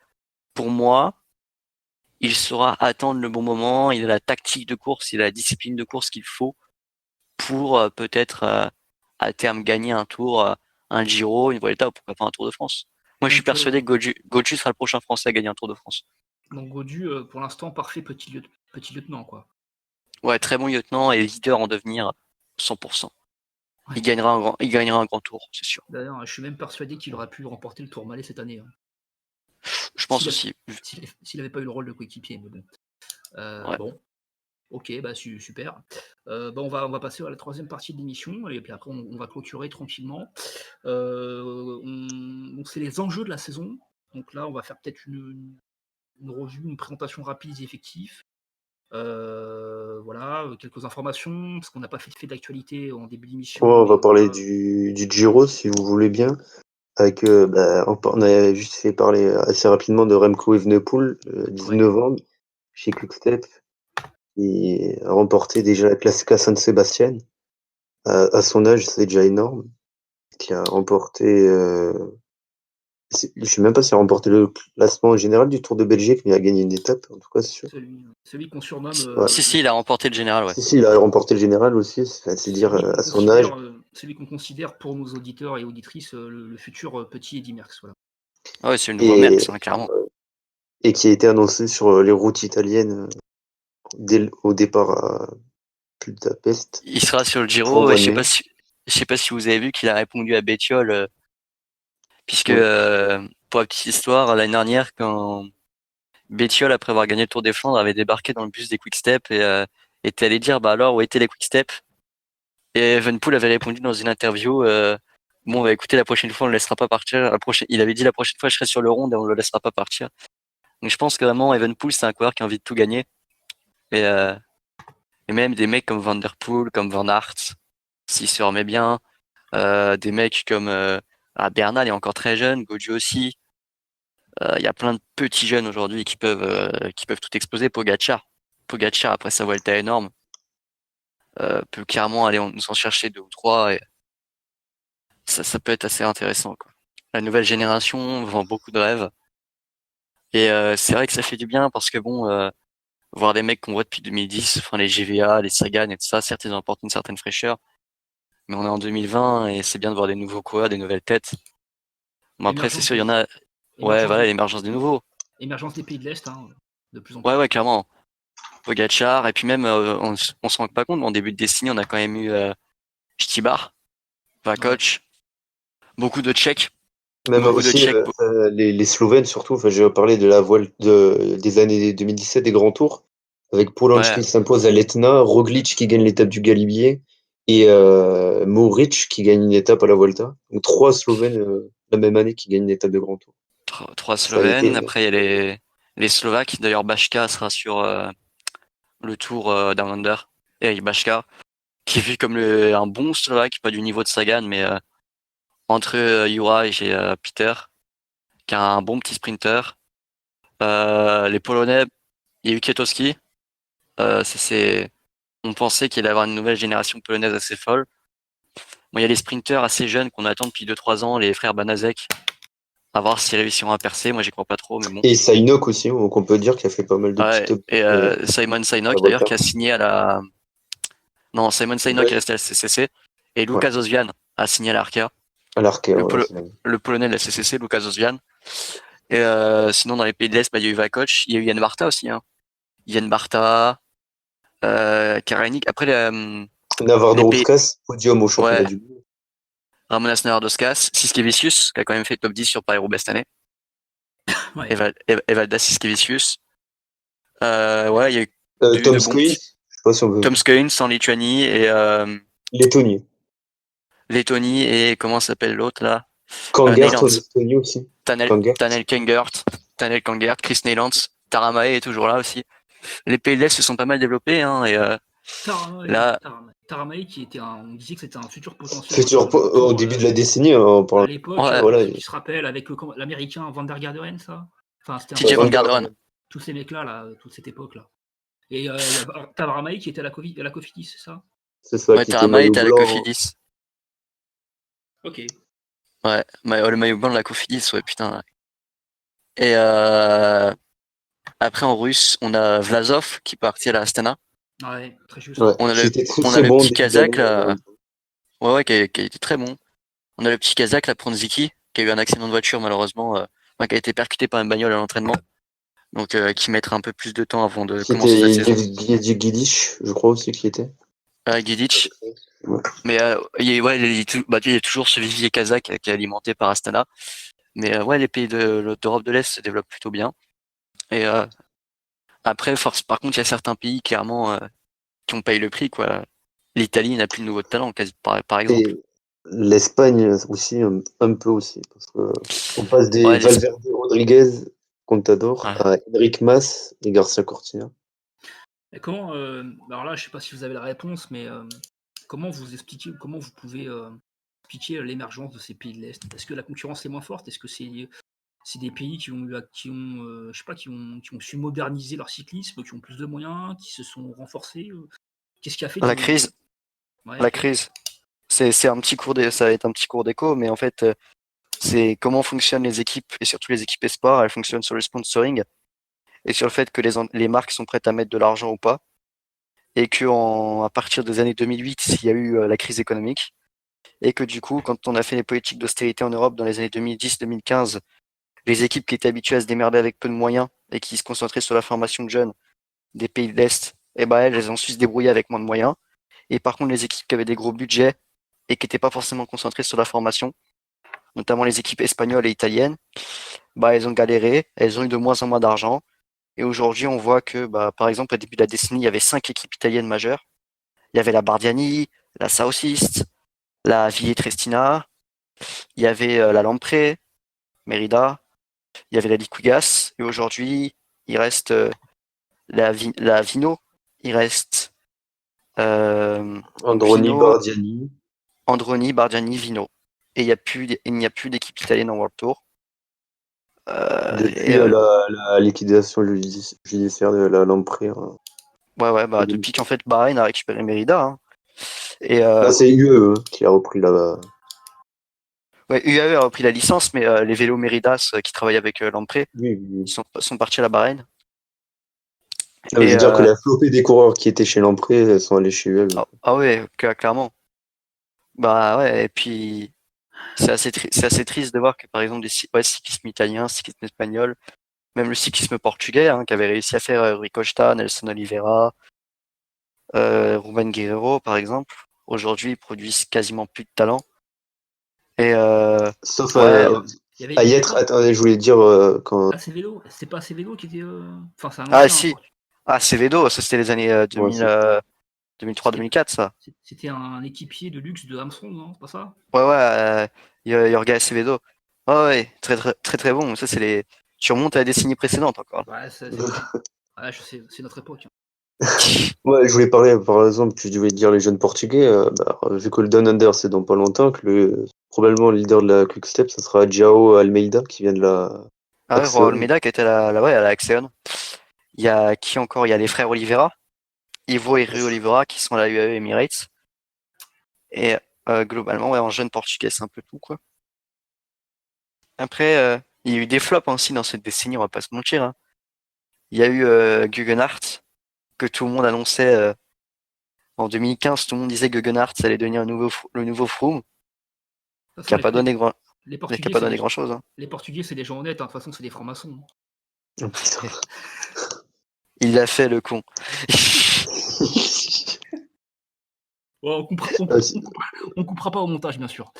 pour moi, il saura attendre le bon moment, il a la tactique de course, il a la discipline de course qu'il faut pour peut-être à terme gagner un tour, un Giro, une Vuelta ou pourquoi pas un Tour de France. Moi, je suis Donc, persuadé que Gaudu sera le prochain Français à gagner un Tour de France. donc Gaudu, pour l'instant, parfait petit lieutenant, quoi. Ouais, très bon lieutenant et leader en devenir 100%. Ouais. Il gagnera un grand tour, c'est sûr. D'ailleurs, je suis même persuadé qu'il aurait pu remporter le Tour Malais cette année, hein. Je pense S'il aussi. n'avait pas eu le rôle de coéquipier, mais bon. Ouais. Bon, ok, bah super. On va passer à la troisième partie de l'émission, et puis après on va clôturer tranquillement. Donc c'est les enjeux de la saison. Donc là, on va faire peut-être une revue, une présentation rapide des effectifs. Voilà, quelques informations, parce qu'on n'a pas fait d'actualité en début d'émission. On va parler va- du Giro, si vous voulez bien. Avec, on a juste fait parler assez rapidement de Remco Evenepoel, 19 Ouais. novembre, chez Quick-Step, qui a remporté déjà la Classica San Sebastian. À son âge, c'est déjà énorme. Qui a remporté, je sais même pas s'il a remporté le classement général du Tour de Belgique, mais il a gagné une étape, en tout cas, c'est sûr. Celui qu'on surnomme Ouais. Si, il a remporté le général, ouais. Si, il a remporté le général aussi, c'est dire à son âge. celui qu'on considère pour nos auditeurs et auditrices le futur petit Eddy Merckx. Voilà. Ah ouais, c'est le nouveau Et, Merckx, hein, clairement. et qui a été annoncé sur les routes italiennes au départ à Budapest. Il sera sur le Pour Giro, et mois de mai. je sais pas si vous avez vu qu'il a répondu à Bettiol, puisque, Oui. pour la petite histoire, l'année dernière, quand Bettiol, après avoir gagné le Tour des Flandres, avait débarqué dans le bus des Quick Step et était allé dire, bah alors, où étaient les Quick Step? Et Evenepoel avait répondu dans une interview, bon, bah écoutez, la prochaine fois, on ne le laissera pas partir. Il avait dit la prochaine fois, je serai sur le rond et on ne le laissera pas partir. Donc je pense que vraiment, Evenepoel, c'est un coureur qui a envie de tout gagner. Et, euh, et même des mecs comme Van Der Poel, comme Van Aert, s'il se remet bien, des mecs comme Bernal est encore très jeune, Gaudu aussi. Il y a plein de petits jeunes aujourd'hui qui peuvent tout exploser. Pogacar après sa Vuelta énorme, peut clairement aller nous en chercher deux ou trois. ça peut être assez intéressant, quoi. La nouvelle génération vend beaucoup de rêves. Et c'est vrai que ça fait du bien parce que bon, voir des mecs qu'on voit depuis 2010, enfin les GVA, les Sagan et tout ça, certes ils ont apporté une certaine fraîcheur, mais on est en 2020 et c'est bien de voir des nouveaux coureurs, des nouvelles têtes. Bon après c'est Émergence sûr, il y des, en a, ouais émergence voilà, des, l'émergence des nouveaux. émergence des pays de l'Est, hein, de plus en plus. Ouais clairement. Pogacar et puis même on se rend pas compte, mais en début de décennie on a quand même eu Štibar, Ouais. Vakoč, beaucoup de Tchèques, Même beaucoup de aussi Tchèques. les Slovènes, surtout. Enfin, j'ai parlé de la voile des années 2017, des grands tours, avec Polanski Ouais, qui s'impose à l'Etna, Roglic qui gagne l'étape du Galibier et Mohoric qui gagne une étape à la Volta. Donc trois Slovènes la même année qui gagnent une étape de grand tour. trois Ça a été. Slovènes. Après il y a les Slovaques. D'ailleurs Bajka sera sur le Tour Down Under. Eric Bajka, qui est vu comme un bon Slovaque, pas du niveau de Sagan, mais entre Juraj et Peter, qui a un bon petit sprinter. Les Polonais, il y a eu Kwiatkowski. On pensait qu'il allait y avoir une nouvelle génération polonaise assez folle. Bon, il y a les sprinters assez jeunes qu'on attend depuis 2-3 ans, les frères Banaszek. À voir s'ils réussiront à percer. Moi, j'y crois pas trop, mais bon. Et Sainok aussi, qu'on peut dire qu'il a fait pas mal de petits Ouais. top Et 10 Simon à la Synok, d'ailleurs, Volta. qui a signé à la... Non, Simon Synok est Ouais, resté à la CCC. Et ouais, Lucas Ozvian a signé à l'Arkea. à l'Arkea, Le, ouais, Polo- le Polonais de la CCC, Lucas Ozvian. Et sinon, dans les pays de l'Est, bah, il y a eu Vakoch. Il y a eu Yann Barta aussi. Hein. Yann Barta, Karanik. Après, les pays... Navarro-Rouskas, podium au championnat Ouais, du monde. Ramonas Neverdoskas, Siskevicius, qui a quand même fait top 10 sur Paris-Roubaix cette année. Ouais. Evaldas Siskevicius. Ouais, il y a eu Tom de bons Squeeze, petits. je sais pas si on veut. Tom Skøyen en Lituanie et Lettonie. Lettonie et comment s'appelle l'autre là? Kangert en Neylands. Estonie aussi. Tanel, Kangert. Tanel Kengert. Tanel Kengert, Chris Neylands. Taramae est toujours là aussi. Les pays de l'Est se sont pas mal développés, hein, et là, Taramae qui était on disait que c'était un futur potentiel C'est toujours vainqueur de World au Tour début de la décennie, hein, on à parle. l'époque, ouais, Voilà. qui se rappelle avec l'américain Van der Garderen, ça. Enfin, c'était un TJ peu Van Van der Garderen. Ven. tous ces mecs-là, là, toute cette époque-là. Et il y a Taramae qui était à la Cofidis, c'est ça? C'est ça, Ouais, qui était Taramae maillot était à la blanc. Cofidis. Ok. Ouais, le maillot blanc de la Cofidis, ouais, putain. Et après en russe, on a Vlasov qui est parti à la Astana. Ouais, très juste. Ouais, On a qui le, était très on a très le bon au petit début Kazakh d'année. là. Ouais, qui a été très bon. On a le petit Kazakh, la Pronziki, qui a eu un accident de voiture malheureusement, enfin, qui a été percuté par une bagnole à l'entraînement, donc qui mettra un peu plus de temps avant de Qui commencer sa était saison. Guidic, je crois aussi qu'il était. Gidic, Ouais. mais ouais, il y a toujours ce vivier kazakh qui est alimenté par Astana. Mais ouais, les pays d'Europe de l'Est se développent plutôt bien. Et après, par contre, il y a certains pays clairement qui ont payé le prix, quoi. L'Italie n'a plus de nouveau de talent, par exemple. Et l'Espagne aussi, un peu aussi. Parce que on passe des Ouais, Valverde Rodriguez, Contador, ouais. à Enric Mas et Garcia Cortina. Et alors là, je sais pas si vous avez la réponse, mais comment vous pouvez expliquer l'émergence de ces pays de l'Est? Est-ce que la concurrence est moins forte? Est-ce que c'est des pays je sais pas, qui ont su moderniser leur cyclisme, qui ont plus de moyens, qui se sont renforcés? Qu'est-ce qui a fait La qu'ils ont. crise, Ouais, la ok. crise. C'est un petit ça va être un petit cours d'écho, mais en fait, c'est comment fonctionnent les équipes et surtout les équipes espoirs. Elles fonctionnent sur le sponsoring et sur le fait que les marques sont prêtes à mettre de l'argent ou pas. Et que à partir des années 2008, il y a eu la crise économique. Et que du coup, quand on a fait les politiques d'austérité en Europe dans les années 2010-2015, les équipes qui étaient habituées à se démerder avec peu de moyens et qui se concentraient sur la formation de jeunes des pays de l'Est, eh ben elles ont su se débrouiller avec moins de moyens. Et par contre, les équipes qui avaient des gros budgets et qui n'étaient pas forcément concentrées sur la formation, notamment les équipes espagnoles et italiennes, bah elles ont galéré, elles ont eu de moins en moins d'argent. Et aujourd'hui, on voit que, bah, par exemple, au début de la décennie, il y avait 5 équipes italiennes majeures. Il y avait la Bardiani, la Saucist, la Ville Trestina, il y avait la Lampre, Merida, il y avait la Liquigas, et aujourd'hui, il reste la Vino, il reste donc Androni Vino, Bardiani. Androni, Bardiani, Vino. Et il n'y a plus d'équipe italienne en World Tour. Depuis la liquidation judiciaire de la Lampre. Ouais, bah depuis qu'en fait Bahreïn a récupéré Merida. Hein. Et Là, c'est UE qui a repris la. Ouais, UAE a repris la licence, mais les vélos Meridas qui travaillent avec Lamprey, Oui, oui, ils oui. sont partis à la Bahreïn. Non, mais je Et veux dire que la flopée des coureurs qui étaient chez Lamprey sont allés chez eux. ah ouais, clairement. Bah ouais, et puis c'est assez triste de voir que par exemple ouais, cyclisme italien, cyclisme espagnol, même le cyclisme portugais, hein, qui avait réussi à faire Rui Costa, Nelson Oliveira, Ruben Guerrero par exemple, aujourd'hui ils produisent quasiment plus de talent. Et Sauf ouais, Il y avait pas. attendez, je voulais dire quand. Acevedo, c'est pas Acevedo qui était. Enfin, c'est un ah ancien, si, ah Sevedo, ça c'était les années Ouais, 2000, c'est- 2003-2004 ça. C'était un équipier de luxe de Armstrong, non? C'est pas ça? Ouais ouais, Jorge Acevedo. Ouais ouais, très bon. Ça c'est les, tu remontes à la décennie précédente encore. Ouais, c'était. Ouais, je sais, c'est notre époque, hein. Ouais, je voulais parler, par exemple, je devais dire les jeunes Portugais, vu que le Down Under c'est dans pas longtemps, que probablement le leader de la Quick Step, ça sera João Almeida qui vient de la Ah ouais, Roi Axeon. Almeida qui était ouais, à la Axeon. Il y a qui encore? Il y a les frères Oliveira, Ivo et Rui Oliveira qui sont à la UAE Emirates. Et globalement, ouais, en jeune portugais, c'est un peu tout, quoi. Après, il y a eu des flops aussi dans cette décennie, on va pas se mentir, hein. Il y a eu Guggenhardt, que tout le monde annonçait en 2015, tout le monde disait que Guggenhardt ça allait devenir le nouveau Froome, De toute qui façon, a pas donné grand, les qui a Portugais, pas donné grand chose, hein. les Portugais, c'est des gens honnêtes, hein. De toute façon, c'est des francs-maçons. Oh, putain. Il l'a fait, le con. Ouais, Ah, si. on coupera pas au montage, bien sûr.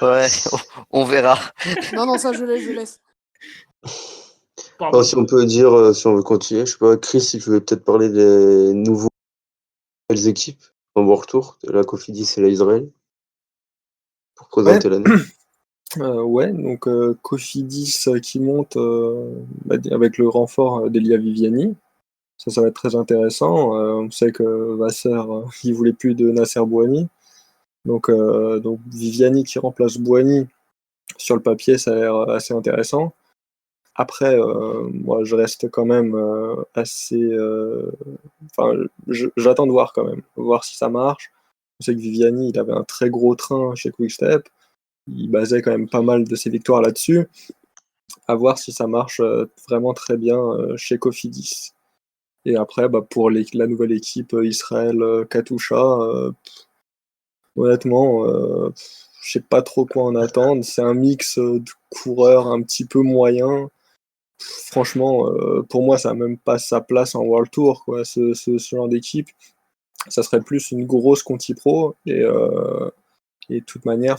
Ouais, on verra. Non, ça, je laisse. Pardon. Alors, si on peut dire, si on veut continuer, je sais pas, Chris, si tu veux peut-être parler des nouvelles équipes en World Tour, la Cofidis et la Israël, pour Ouais, présenter l'année. ouais, donc Cofidis qui monte avec le renfort d'Elia Viviani. Ça va être très intéressant. On sait que Vasser, il voulait plus de Nasser Bouhanni. Donc Viviani qui remplace Bouhanni, sur le papier, ça a l'air assez intéressant. Après, moi, je reste quand même assez. Enfin, j'attends de voir quand même, voir si ça marche. Je sais que Viviani, il avait un très gros train chez Quickstep. Il basait quand même pas mal de ses victoires là-dessus. À voir si ça marche vraiment très bien chez Cofidis. Et après, pour la nouvelle équipe Israël Katusha, honnêtement, je sais pas trop quoi en attendre. C'est un mix de coureurs un petit peu moyens. Franchement, pour moi, ça n'a même pas sa place en World Tour, quoi, ce genre d'équipe. Ça serait plus une grosse Conti Pro. Et de toute manière,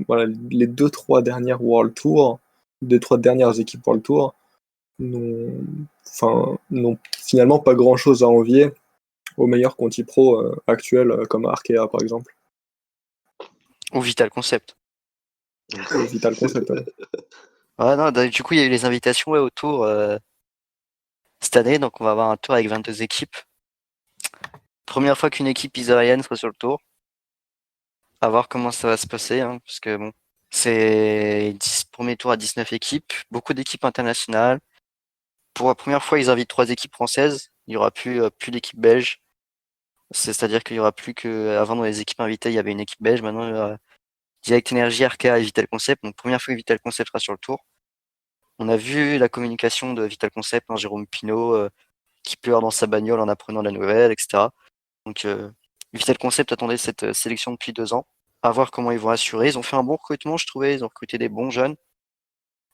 voilà, les 2-3 dernières World Tour, 2-3 dernières équipes World Tour, n'ont finalement pas grand-chose à envier aux meilleurs Conti Pro actuels, comme Arkea par exemple, Ou Vital Concept. ou Vital Concept. Ouais. Ouais, non, du coup, il y a eu les invitations, ouais, au tour cette année, donc on va avoir un tour avec 22 équipes. Première fois qu'une équipe israélienne soit sur le tour. À voir comment ça va se passer, hein, parce que bon, c'est 10 premier tour à 19 équipes, beaucoup d'équipes internationales. Pour la première fois, ils invitent 3 équipes françaises. Il y aura plus d'équipes belges. C'est-à-dire qu'il y aura plus que, avant dans les équipes invitées, il y avait une équipe belge. Maintenant, il y aura Direct Energy, Arkea et Vital Concept. Donc, première fois que Vital Concept sera sur le tour. On a vu la communication de Vital Concept, hein, Jérôme Pinault, qui pleure dans sa bagnole en apprenant la nouvelle, etc. Donc, Vital Concept attendait cette sélection depuis 2 ans. À voir comment ils vont assurer. Ils ont fait un bon recrutement, je trouvais. Ils ont recruté des bons jeunes,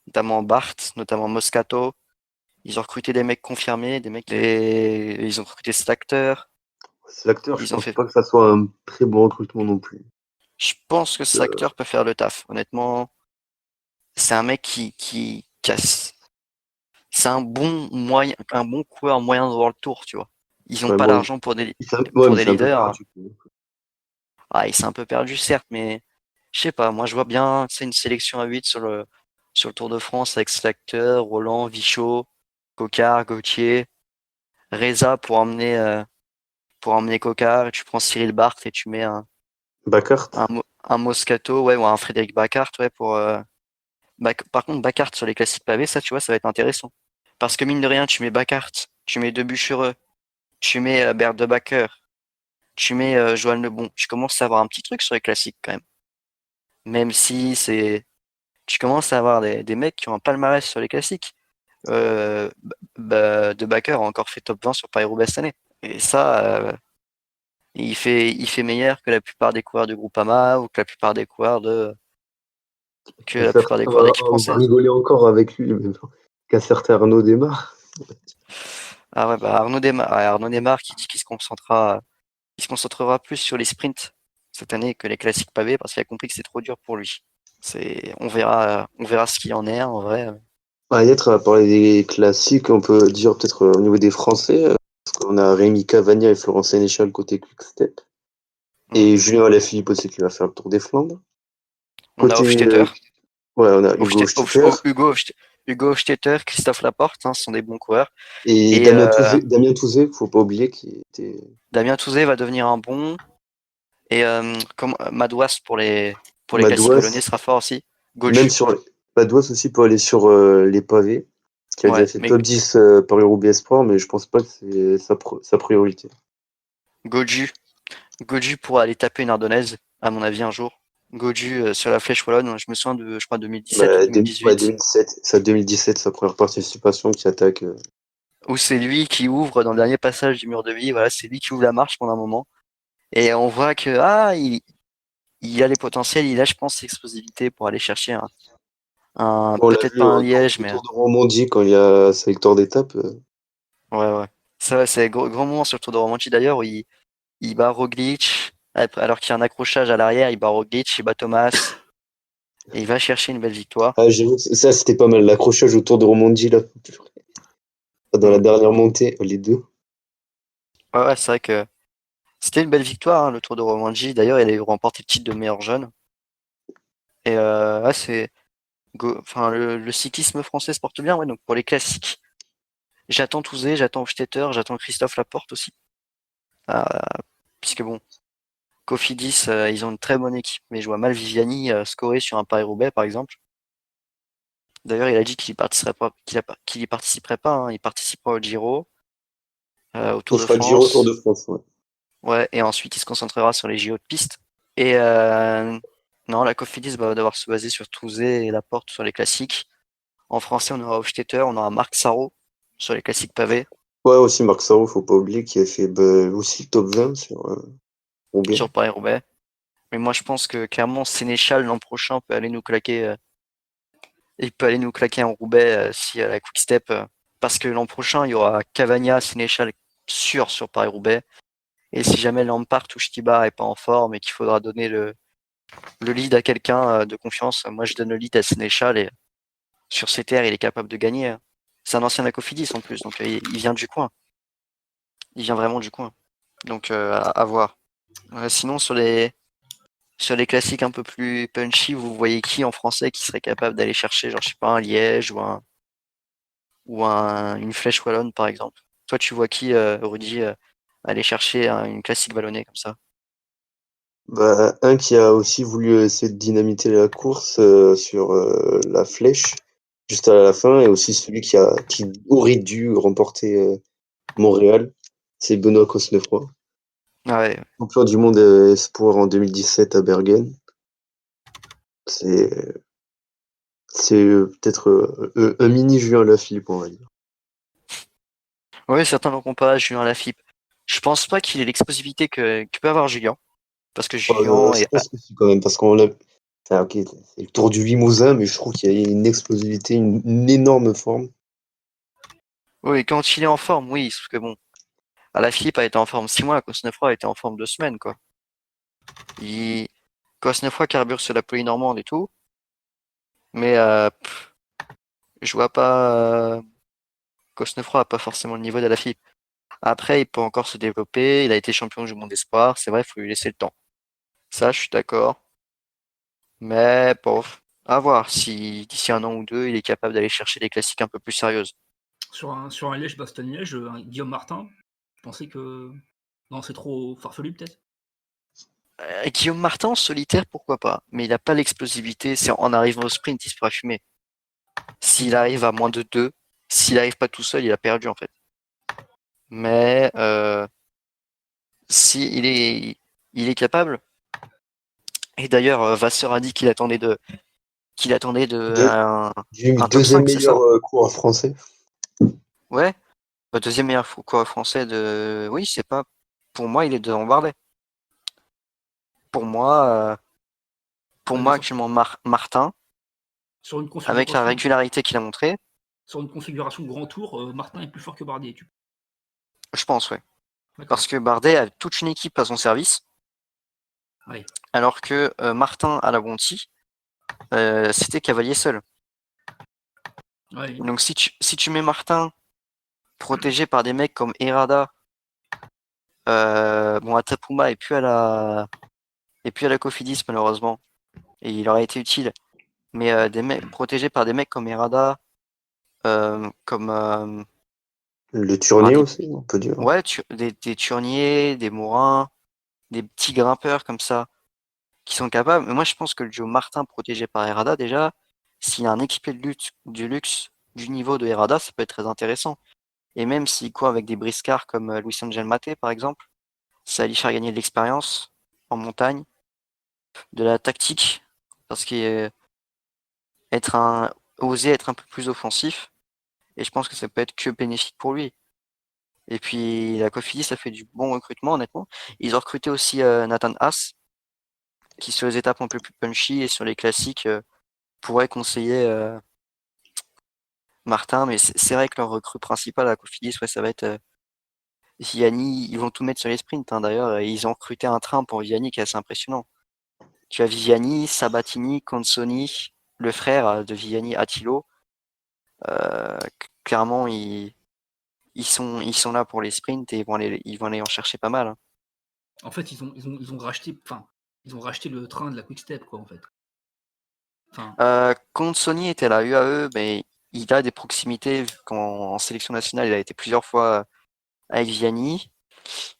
notamment Bart, notamment Moscato. Ils ont recruté des mecs confirmés, ils ont recruté cet acteur. C'est l'acteur, je Ils ont pense fait. pas que ça soit un très bon recrutement non plus. Je pense que cet acteur peut faire le taf. Honnêtement, c'est un mec qui casse. C'est un bon coureur moyen de World Tour, tu vois. Ils n'ont Ouais, pas bon, l'argent ouais, pour mais des c'est un peu leaders. perdu. Ah, il s'est un peu perdu, certes, mais je sais pas. Moi, je vois bien, c'est une sélection à 8 sur le Tour de France avec Slacter, Roland, Vichot, Cocard, Gauthier, Reza pour emmener Cocard. Et tu prends Cyril Barth et tu mets Bacart. un Moscato, ouais, ou un Frédéric Bacart, ouais, par contre, Bacart sur les classiques pavés, ça, tu vois, ça va être intéressant. Parce que mine de rien, tu mets Bacart, tu mets Debuchereux, tu mets Bert de Backer, tu mets Johan Lebon. Tu commences à avoir un petit truc sur les classiques quand même. Même si tu commences à avoir des mecs qui ont un palmarès sur les classiques. De Backer a encore fait top 20 sur Paris-Roubaix cette année. Et ça, il fait meilleur que la plupart des coureurs du Groupama ou que la plupart des coureurs d'équipe On va française. rigoler encore avec lui, mais bon, qu'un certain Arnaud démarre. Ah ouais, bah Arnaud Démarre qui dit qu'il se concentrera plus sur les sprints cette année que les classiques pavés parce qu'il a compris que c'est trop dur pour lui. On verra ce qu'il en est en vrai. Peut-être, à parler des classiques, on peut dire peut-être au niveau des Français, parce qu'on a Rémi Cavagna et Florent Sénéchal côté Quick-Step. Et Julien Alaphilippe aussi qui va faire le Tour des Flandres. On a Côté, Hofstetter, ouais, on a Hugo Hofstetter Hugo Hofstetter, Christophe Laporte, hein, ce sont des bons coureurs. et Et Damien Touzé, faut pas oublier, qui était. Damien Touzé va devenir un bon. Et comme Madouas pour les classiques Madouas, vallonnés sera fort aussi. même Goju, sur Madouas aussi pour aller sur les pavés, qui a déjà ouais, fait mais top 10 Paris-Roubaix Espoir, mais je pense pas que c'est sa priorité. Goju, Goju pourra aller taper une ardennaise, à mon avis, un jour. Goju sur la Flèche Wallonne, je me souviens de, je crois, 2017 ou Bah, 2018, 2017, c'est 2017, sa première participation qui attaque. où c'est lui qui ouvre dans le dernier passage du mur de vie, voilà, c'est lui qui ouvre la marche pendant un moment. Et on voit que, il a les potentiels, il a, je pense, l'explosivité pour aller chercher On l'a peut-être vu pas un au Liège, mais Tour de Romandie quand il y a sa victoire d'étape. ouais, ouais. Ça, c'est grand moment sur le Tour de Romandie d'ailleurs, où il bat Roglic, alors qu'il y a un accrochage à l'arrière, il bat Roglic, il bat Thomas, et il va chercher une belle victoire. Ah, j'avoue que ça, c'était pas mal. L'accrochage au Tour de Romandie, là, dans la Mm. dernière montée, les deux. Ouais, ouais, c'est vrai que c'était une belle victoire, hein, le Tour de Romandie. D'ailleurs, il a remporté le titre de meilleur jeune. Et ouais, enfin, le cyclisme français se porte bien, ouais. Donc pour les classiques, j'attends Touzé, j'attends Hofstetter, j'attends Christophe Laporte aussi. Euh, Puisque bon, Cofidis, ils ont une très bonne équipe, mais je vois mal Viviani scorer sur un Paris-Roubaix, par exemple. D'ailleurs, il a dit qu'il y participerait pas, hein. Il participera au Giro, au Il Tour de fera le Giro Tour France. de France, ouais. Ouais, et ensuite il se concentrera sur les JO de piste. Et non, la Cofidis va devoir se baser sur Touzé et Laporte sur les classiques. En français, on aura Hofstetter, on aura Marc Sarrault sur les classiques pavés. Ouais, aussi Marc Sarrault, faut pas oublier, qui a fait aussi le top 20 sur Roubaix. Sur Paris-Roubaix. Mais moi, je pense que clairement, Sénéchal l'an prochain peut aller nous claquer. Il peut aller nous claquer en Roubaix si à la Quick Step. Parce que l'an prochain, il y aura Cavagna, Sénéchal sûr sur Paris-Roubaix. Et si jamais Lampart ou Stibar est pas en forme et qu'il faudra donner le lead à quelqu'un de confiance, moi je donne le lead à Sénéchal et sur ces terres, il est capable de gagner, hein. C'est un ancien Acofidis en plus, donc il vient du coin. Il vient vraiment du coin. Donc à voir. Sinon sur les classiques un peu plus punchy, vous voyez qui en français qui serait capable d'aller chercher, genre je sais pas, un Liège ou une Flèche Wallonne par exemple. Toi tu vois qui, Rudy, aller chercher une classique vallonnée comme ça? Bah, un qui a aussi voulu essayer de dynamiter la course sur la flèche, juste à la fin, et aussi celui qui aurait dû remporter Montréal, c'est Benoît Cosnefroy, Ah ouais, champion du monde espoir en 2017 à Bergen. C'est peut-être un mini Julien Lafilippe, on va dire. ouais, certains l'ont comparé à Julien Lafilippe. Je pense pas qu'il ait l'explosivité que peut avoir Julien, parce que Julien Je est. pense que c'est quand même, parce qu'on l'a. Enfin, ok, c'est le Tour du Limousin, mais je trouve qu'il y a une explosivité, une énorme forme. Oui, quand il est en forme, oui, sauf que bon, Lafilippe a été en forme 6 mois, Cosnefroy a été en forme 2 semaines, quoi. Il... Cosnefroy carbure sur la pluie normande et tout, mais je vois pas. Cosnefroy a pas forcément le niveau d'Alaphilippe. Après, il peut encore se développer. Il a été champion du monde espoir. C'est vrai, il faut lui laisser le temps. Ça, je suis d'accord. Mais bon, à voir si d'ici un an ou deux, il est capable d'aller chercher des classiques un peu plus sérieuses. Sur un Liège-Bastogne-Liège, Guillaume Martin, je pensais que. Non, c'est trop farfelu peut-être. Guillaume Martin en solitaire, pourquoi pas. Mais il n'a pas l'explosivité. C'est en arrivant au sprint, il se fera fumer. S'il arrive à moins de 2, s'il arrive pas tout seul, il a perdu en fait. Mais si il est capable. Et d'ailleurs, Vasseur a dit qu'il attendait qu'il attendait de Deux- un J'ai eu top deuxième 5, c'est meilleur ça? coureur français. Ouais. Deuxième meilleur coureur français de. Oui, c'est pas. Pour moi, il est devant Bardet. Pour moi, Ouais, mais actuellement, Martin, sur une avec la configuration, régularité qu'il a montré, grand tour, Martin est plus fort que Bardet. je pense, ouais. D'accord. Parce que Bardet a toute une équipe à son service, Ouais. alors que Martin à la Bonti, c'était Cavalier seul. Ouais. Donc si tu mets Martin protégé par des mecs comme Errada, bon Atapuma et puis à la Cofidis malheureusement, et il aurait été utile, mais des mecs protégés par des mecs comme Errada, comme Le Turnier des, aussi, on peut dire. ouais, des Turnier, des Morin, des petits grimpeurs comme ça, qui sont capables. Mais moi je pense que le duo Martin protégé par Errada, déjà, s'il y a un équipier du luxe du niveau de Errada, ça peut être très intéressant. Et même s'il court avec des briscards comme Luis Angel Maté par exemple, ça va lui faire gagner de l'expérience en montagne, de la tactique, parce qu'il oser être un peu plus offensif. Et je pense que ça peut être que bénéfique pour lui. Et puis la Cofidis, ça fait du bon recrutement, honnêtement. Ils ont recruté aussi Nathan Haas, qui sur les étapes un peu plus punchy et sur les classiques pourrait conseiller Martin. Mais c'est vrai que leur recrue principale à la Cofidis, ouais, ça va être Vianney. Ils vont tout mettre sur les sprints, hein, d'ailleurs. Et ils ont recruté un train pour Vianney qui est assez impressionnant. Tu as Viviani, Sabatini, Consoni, le frère de Viviani, Attilo. Clairement, ils sont là pour les sprints et ils vont aller en chercher pas mal, hein. En fait, ils ont racheté le train de la Quick Step, quoi, en fait. Consoni était à la UAE, mais il a des proximités vu qu'en sélection nationale, il a été plusieurs fois avec Vianney.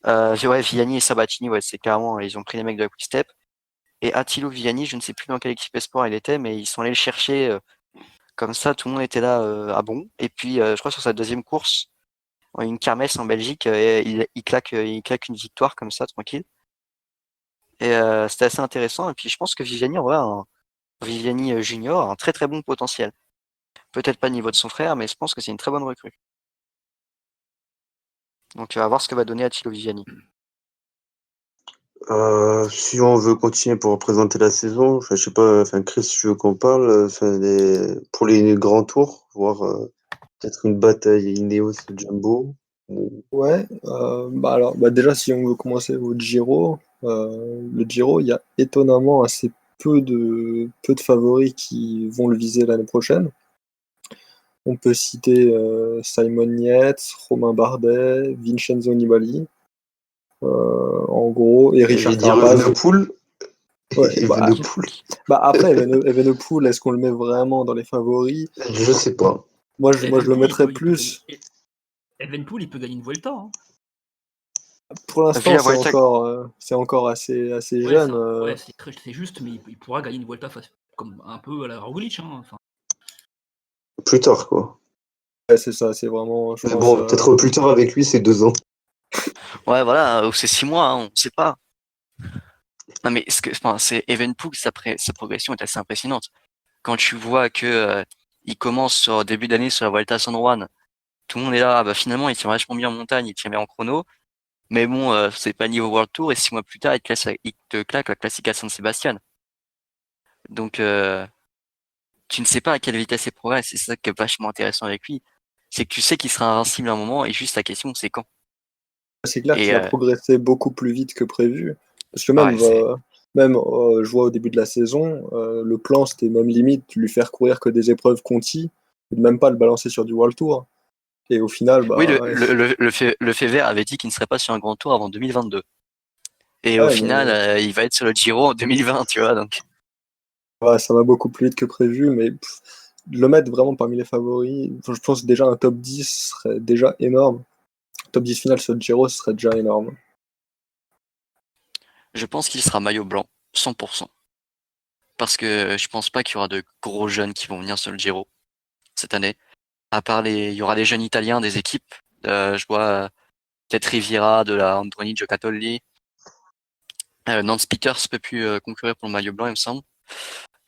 Ouais, Vianney et Sabatini, ouais, c'est clairement, ils ont pris les mecs de la Quick Step. Et Attilo Viviani, je ne sais plus dans quelle équipe Espoir il était, mais ils sont allés le chercher. Comme ça, tout le monde était là à bon. Et puis, je crois sur sa deuxième course, une kermesse en Belgique, il claque une victoire comme ça, tranquille. Et c'était assez intéressant. Et puis, je pense que Viviani, en vrai, Viviani Junior a un très très bon potentiel. Peut-être pas au niveau de son frère, mais je pense que c'est une très bonne recrue. Donc, on va voir ce que va donner Attilo Viviani. Si on veut continuer pour représenter la saison, je sais pas, Chris, tu veux qu'on parle pour les grands tours, voir peut-être une bataille Ineos Jumbo. Ouais, déjà si on veut commencer au Giro, le Giro, il y a étonnamment assez peu de favoris qui vont le viser l'année prochaine. On peut citer Simon Yates, Romain Bardet, Vincenzo Nibali, en gros, et Richard J'ai dit Carapaz. Evenepoel. Ouais, Evenepoel. après, Evenepoel, est-ce qu'on le met vraiment dans les favoris? Je sais pas. Moi, je le mettrais plus. Evenepoel, il peut gagner une Vuelta, hein. Pour l'instant, c'est encore assez Ouais, jeune. ouais, c'est juste, mais il pourra gagner une Vuelta comme un peu à la Roglic, hein. Enfin, Plus tard, quoi. Ouais, c'est ça, c'est vraiment, je Mais pense. bon, peut-être plus tard avec lui, c'est 2 ans. Ouais, voilà, ou c'est 6 mois, hein, on sait pas. Non, mais c'est Evenepoel, sa progression est assez impressionnante. Quand tu vois que il commence sur début d'année sur la Vuelta à San Juan, tout le monde est là, bah finalement il tient vachement bien en montagne, il tient bien en chrono, mais bon, c'est pas niveau World Tour, et 6 mois plus tard, il te claque la classique à San Sebastian. Donc tu ne sais pas à quelle vitesse il progresse, et c'est ça qui est vachement intéressant avec lui. C'est que tu sais qu'il sera invincible à un moment, et juste la question c'est quand. C'est clair Et qu'il a progressé beaucoup plus vite que prévu. Parce que ouais, je vois au début de la saison, le plan c'était même limite lui faire courir que des épreuves Conti, et de même pas le balancer sur du World Tour. Et au final, oui, le fait vert avait dit qu'il ne serait pas sur un grand tour avant 2022. Et au ouais, final, il va être sur le Giro en 2020, tu vois, donc. ouais, ça va beaucoup plus vite que prévu, mais le mettre vraiment parmi les favoris, je pense que déjà un top 10 serait déjà énorme. Top 10 final sur le Giro, ce serait déjà énorme. Je pense qu'il sera maillot blanc, 100%. Parce que je pense pas qu'il y aura de gros jeunes qui vont venir sur le Giro cette année. Il y aura des jeunes italiens, des équipes. Je vois peut-être Riviera de la Androni Giocattoli. Nance Peters peut plus concourir pour le maillot blanc, il me semble.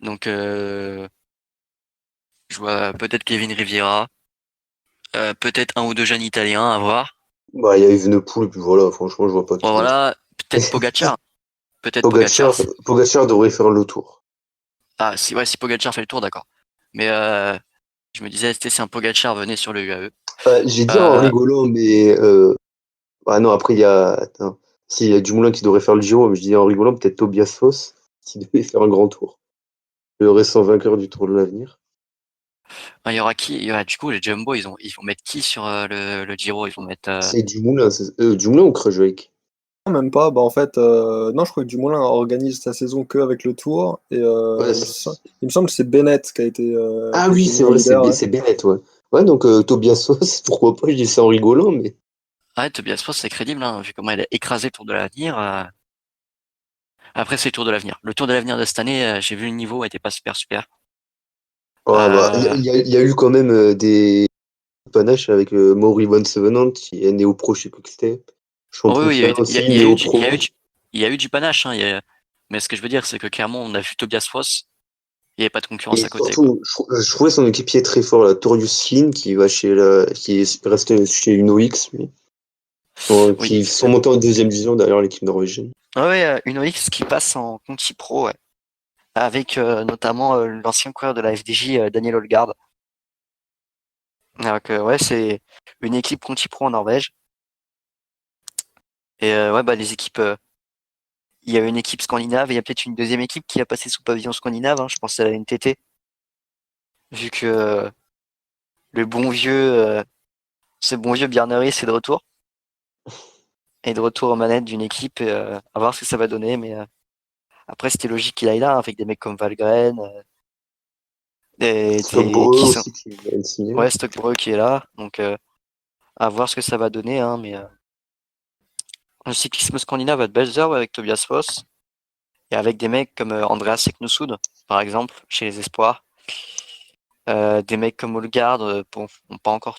Donc, je vois peut-être Kevin Riviera, peut-être un ou deux jeunes Italiens à voir. Bah, il y a Evenepoel, et puis voilà, franchement, je vois pas Bon, qui d'autre. voilà, peut-être Pogacar. Peut-être Pogacar. Pogacar devrait faire le tour. Ah, si Pogacar fait le tour, d'accord. Mais je me disais, si un Pogacar venait sur le UAE. J'ai dit en Euh, rigolant, mais ah non, après, il y a. Attends. Si, il y a Dumoulin qui devrait faire le Giro, mais je dis en rigolant, peut-être Tobias Foss, qui devait faire un grand tour. Le récent vainqueur du Tour de l'Avenir. il y aura qui? Il y aura, du coup, les Jumbo, ils vont mettre qui sur le Giro? Ils vont mettre. C'est Dumoulin, Dumoulin ou Krajewijk? Non, même pas. Bah, en fait, non, je crois que Dumoulin organise sa saison que avec le Tour. Et Ouais, il me semble que c'est Bennett ah qui a oui, été c'est mis en vrai, leader. Ouais. C'est Bennett, ouais. Ouais, donc Tobias Foss, pourquoi pas, je dis ça en rigolant, mais. Ouais, Tobias Foss, c'est crédible, hein, vu comment il a écrasé le Tour de l'Avenir. Après, c'est le Tour de l'Avenir. Le Tour de l'Avenir de cette année, j'ai vu le niveau, était pas super. Ah, bah, Euh, il y a eu quand même des panaches avec Maury Van Sevenant, qui est néo pro chez Quickstep. oh Champion oui, Clair aussi, néo pro. il y a eu du panache, hein, mais ce que je veux dire, c'est que clairement, on a vu Tobias Foss, il n'y avait pas de concurrence Et à côté, quoi. surtout, je trouvais son équipier très fort, là, Torius Finn, qui est resté chez UnoX, lui. Oui. Qui sont montés en deuxième division derrière l'équipe norvégienne. Ah ouais, une OX qui passe en Conti Pro, ouais. Avec notamment l'ancien coureur de la FDJ, Daniel Olgard. Donc ouais, c'est une équipe Conti Pro en Norvège. Et ouais, bah les équipes, il y a une équipe scandinave et il y a peut-être une deuxième équipe qui a passé sous pavillon scandinave, hein, je pense à la NTT, vu que le bon vieux, ce bon vieux Bjarne c'est de retour. Et de retour aux manettes d'une équipe, à voir ce que ça va donner, mais après c'était logique qu'il aille là, hein, avec des mecs comme Valgren, Stockborough qui sont aussi qui vient de signer. ouais, Stockbroe qui est là, donc à voir ce que ça va donner, hein, mais le cyclisme scandinave a de belles heures avec Tobias Foss et avec des mecs comme Andreas Seknosud, par exemple, chez les Espoirs. Des mecs comme Olgard, bon, n'ont pas encore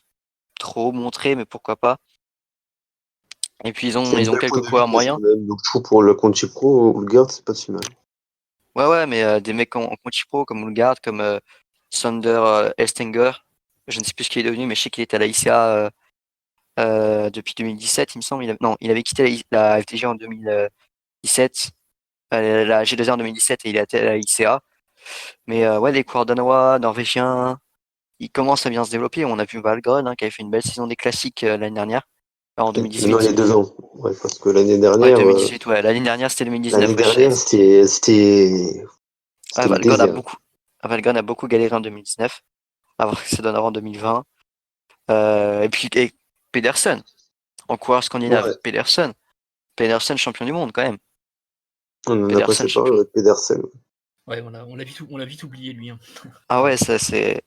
trop montré, mais pourquoi pas. Et puis C'est une ils ont belle quelques pointe de coureurs vitesse moyens. quand même. Donc je trouve pour le Conti Pro, Houlgard, c'est pas si mal. Ouais, mais des mecs en Conti Pro comme Olgard, comme Sander Elstenger, je ne sais plus ce qu'il est devenu, mais je sais qu'il était à la ICA depuis 2017, il me semble. Non, il avait quitté la FDJ en 2017, la G2R en 2017 et il était à la ICA. Mais ouais, les coureurs danois, norvégiens, ils commencent à bien se développer. On a vu Valgren, hein, qui avait fait une belle saison des classiques l'année dernière, en Non, il y 2018. a 2 ans. Ouais, parce que Ouais, 2018, ouais. L'année dernière, c'était 2019. l'année Ouais, dernière, ah, c'était le désert. Valgren a beaucoup galéré en 2019. À voir ce que ça donnera en 2020. Et puis, Pedersen, en coureur scandinave. Ouais, Pedersen, champion du monde, quand même. on en a Pedersen, passé par là champion. avec Pedersen. Ouais, on l'a vite oublié, lui, hein. Ah ouais, c'est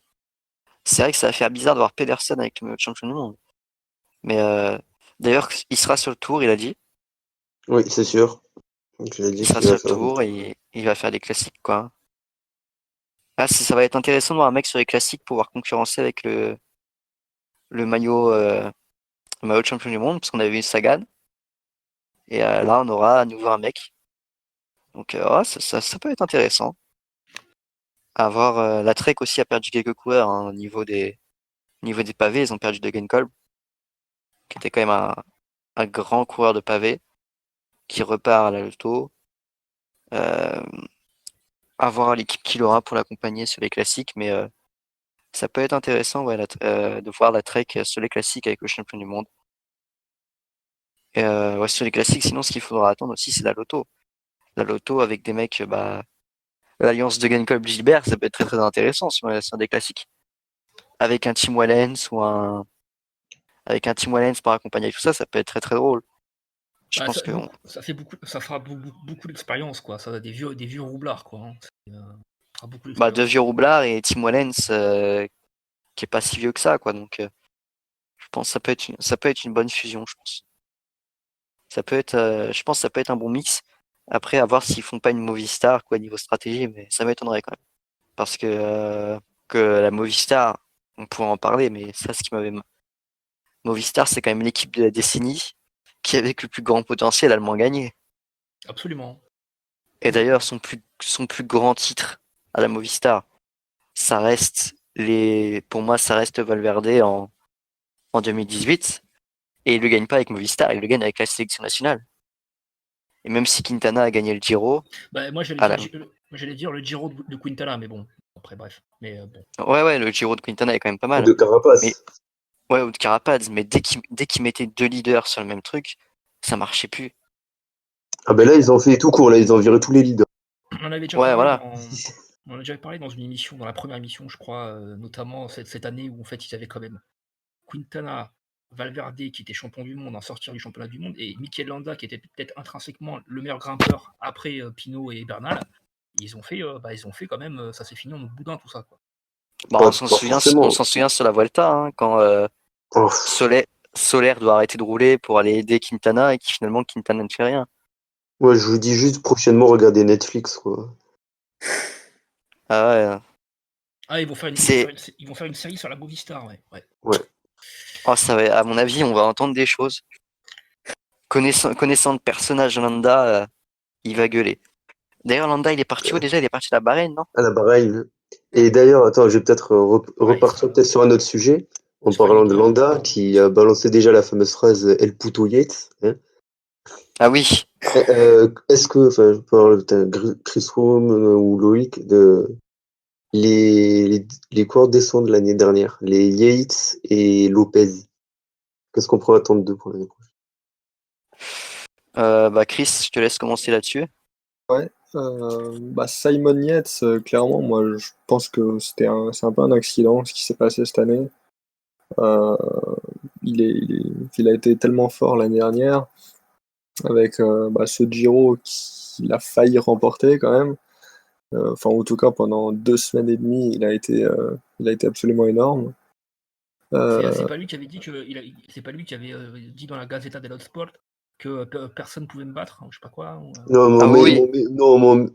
vrai que ça va faire bizarre de voir Pedersen avec le champion du monde. Mais d'ailleurs, il sera sur le tour, il a dit. Oui, c'est sûr. Donc, il a Il dit sera qu'il sur va le faire le tour tour. et il va faire des classiques, quoi. Ah, ça va être intéressant de voir un mec sur les classiques pouvoir concurrencer avec le maillot de champion du monde, parce qu'on avait eu Sagan. Et là, on aura à nouveau un mec. Donc, ouais, ça peut être intéressant. À voir, la Trek aussi a perdu quelques coureurs, hein, au niveau des pavés. Ils ont perdu Degenkolb, qui était quand même un grand coureur de pavés, qui repart à la Lotto. Euh, à voir l'équipe qu'il aura pour l'accompagner sur les classiques, mais ça peut être intéressant, ouais, de voir la Trek sur les classiques avec le champion du monde. Et ouais, sur les classiques, sinon, ce qu'il faudra attendre aussi, c'est la Lotto. La Lotto avec des mecs, bah, l'alliance de Gilbert, ça peut être très intéressant sur des classiques. Avec un Tim Wellens avec un Tim Wellens pour accompagner tout ça, ça peut être très drôle. Je Bah, pense que ça fera beaucoup d'expérience, quoi. Ça, des vieux roublards, quoi, hein. Ça fera beaucoup bah, deux d'expérience. vieux roublards et Tim Wellens qui est pas si vieux que ça, quoi. Donc, je pense que ça peut être une bonne fusion, je pense. Je pense que ça peut être un bon mix. Après, à voir s'ils font pas une Movistar, quoi, niveau stratégie, mais ça m'étonnerait quand même. Parce que la Movistar, on pourrait en parler, mais ça, ce qui m'avait Movistar, c'est quand même l'équipe de la décennie qui, avec le plus grand potentiel, a le moins gagné. Absolument. Et d'ailleurs, son plus grand titre à la Movistar. Pour moi, ça reste Valverde en 2018. Et il le gagne pas avec Movistar, il le gagne avec la sélection nationale. Et même si Quintana a gagné le Giro, Bah, moi, à la... j'allais dire le Giro de Quintana, mais bon, après, bref. Mais bon. ouais, le Giro de Quintana est quand même pas Ou mal. de Carapaz. Mais ouais, ou de Carapaz, mais dès qu'il mettait deux leaders sur le même truc, ça marchait plus. Ah ben là, ils ont fait tout court, là, ils ont viré tous les leaders. On en avait déjà Ouais, parlé voilà. on en a déjà parlé dans une émission, dans la première émission, je crois, notamment cette année où en fait ils avaient quand même Quintana, Valverde qui était champion du monde en sortir du championnat du monde et Mikel Landa qui était peut-être intrinsèquement le meilleur grimpeur après Pinot et Bernal. Ils ont fait quand même, ça s'est fini en boudin tout ça quoi. Bah, Pas forcément. on s'en souvient sur la Vuelta, hein, quand Oh, Soler doit arrêter de rouler pour aller aider Quintana et qui finalement Quintana ne fait rien. moi, je vous dis juste prochainement, regardez Netflix, quoi. Ah ouais. Ah, ils vont faire C'est, une série sur la Movistar, ouais. oh, ça va, à mon avis, on va entendre des choses. Connaissant le personnage Landa, il va gueuler. D'ailleurs, Landa, il est parti où déjà? Il est parti à la Bahreïn, non? À la Bahreïn. Et d'ailleurs, attends, je vais peut-être repartir peut-être sur un autre sujet, en c'est pas parlant de gagné, hein. Landa, qui a balancé déjà la fameuse phrase El puto Yates. Hein. Ah oui. Est-ce que, enfin, je parle de Chris Froome ou Loïc, les coureurs descendent de l'année dernière, les Yates et Lopez. Qu'est-ce qu'on pourrait attendre d'eux pour l'année prochaine? Bah Chris, je te laisse commencer là-dessus. Bah Simon Yates, clairement, moi je pense que c'est un peu un accident ce qui s'est passé cette année. Euh, il a été tellement fort l'année dernière avec ce Giro qu'il a failli remporter quand même. Enfin, en tout cas, pendant 2 semaines et demie, il a été absolument énorme. C'est pas lui qui avait dit c'est pas lui qui avait dit dans la Gazzetta dello Sport que personne pouvait me battre, hein, ou je sais pas quoi. Non, Ah oui.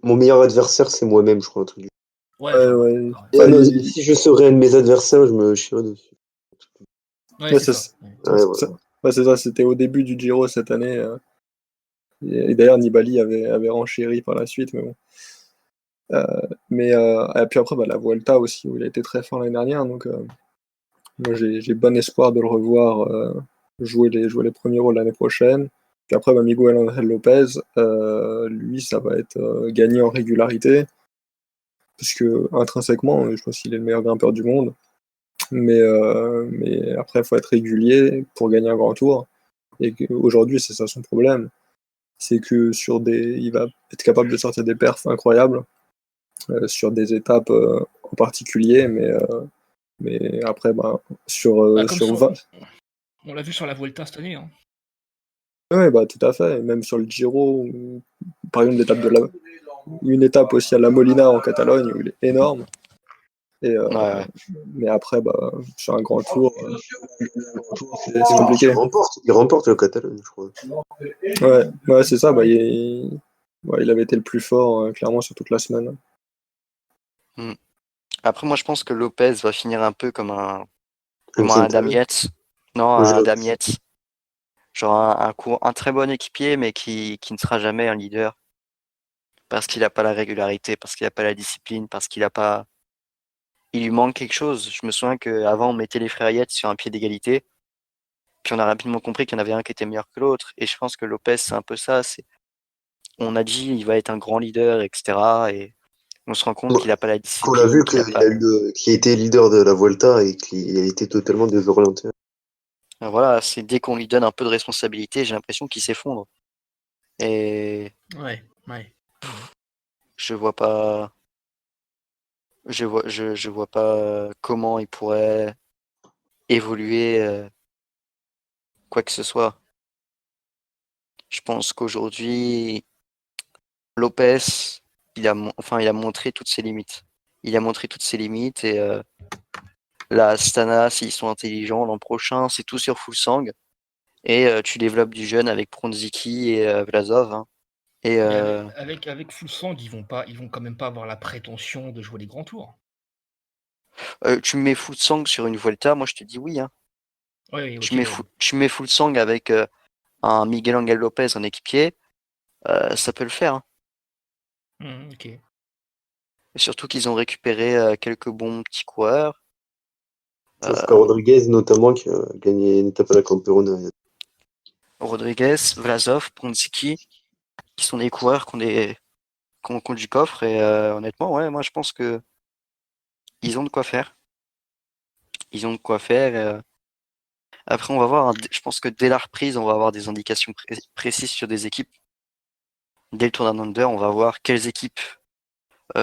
mon meilleur adversaire, c'est moi-même, je crois, un truc. Ouais, Ouais, enfin, ouais. Et Enfin, non, si je serais un de mes adversaires, je me chierais dessus. ouais, c'est ça. Ouais, ça. voilà. Ouais, c'est ça, c'était au début du Giro cette année. Et d'ailleurs, Nibali avait renchéri par la suite, mais bon. Et puis après, la Vuelta aussi, où il a été très fort l'année dernière. Donc, moi, j'ai bon espoir de le revoir jouer les premiers rôles l'année prochaine. Puis après, Miguel Angel Lopez, lui, ça va être gagner en régularité. Parce que intrinsèquement, je pense qu'il est le meilleur grimpeur du monde. Mais après, il faut être régulier pour gagner un grand tour. Et aujourd'hui, c'est ça son problème. C'est que il va être capable de sortir des perfs incroyables sur des étapes en particulier, mais après, Comme sur 20. on l'a vu sur la Vuelta cette année. Hein. Ouais, tout à fait. Et même sur le Giro, par exemple, une étape aussi à la Molina en Catalogne, où il est énorme. Et, Ouais. mais après, sur un grand tour, c'est compliqué. Il remporte le Catalogne, je crois. Ouais, c'est ça. Il avait été le plus fort, clairement, sur toute la semaine. Après, moi, je pense que Lopez va finir un peu comme un Quintana. Adam Yates. Non, Moi, un Adam Yates. Genre un très bon équipier, mais qui ne sera jamais un leader. Parce qu'il n'a pas la régularité, parce qu'il n'a pas la discipline, parce qu'il a pas. Il lui manque quelque chose. Je me souviens qu'avant, on mettait les frères Yates sur un pied d'égalité. Puis on a rapidement compris qu'il y en avait un qui était meilleur que l'autre. Et je pense que Lopez, c'est un peu ça. On a dit il va être un grand leader, etc. Et on se rend compte qu'il n'a pas la On l'a discipline, vu qu'il qu'il a pas. a été leader de la Vuelta et qu'il a été totalement désorienté. Voilà, c'est dès qu'on lui donne un peu de responsabilité, j'ai l'impression qu'il s'effondre. Et Ouais. je vois pas. Je vois pas comment il pourrait évoluer quoi que ce soit. Je pense qu'aujourd'hui, Lopez, il a montré toutes ses limites. Il a montré toutes ses limites et la Astana, s'ils sont intelligents, l'an prochain, c'est tout sur Fuglsang. Et tu développes du jeune avec Bronzicki et Vlasov. Hein. Et Mais avec Fuglsang, ils vont quand même pas avoir la prétention de jouer les grands tours. tu me mets Fuglsang sur une Vuelta, moi je te dis oui. Hein. Oui, ok. Tu mets Fuglsang avec un Miguel Angel Lopez en équipier, ça peut le faire. Hein. Ok. Et surtout qu'ils ont récupéré quelques bons petits coureurs. Oscar Rodriguez, notamment, qui a gagné une étape à la Camperona. Rodriguez, Vlasov, Ponziki, qui sont des coureurs qui ont du coffre. Et honnêtement, ouais, moi je pense que ils ont de quoi faire. Ils ont de quoi faire. Après, on va voir. Je pense que dès la reprise, on va avoir des indications précises sur des équipes. Dès le Tour Down Under, on va voir quelles équipes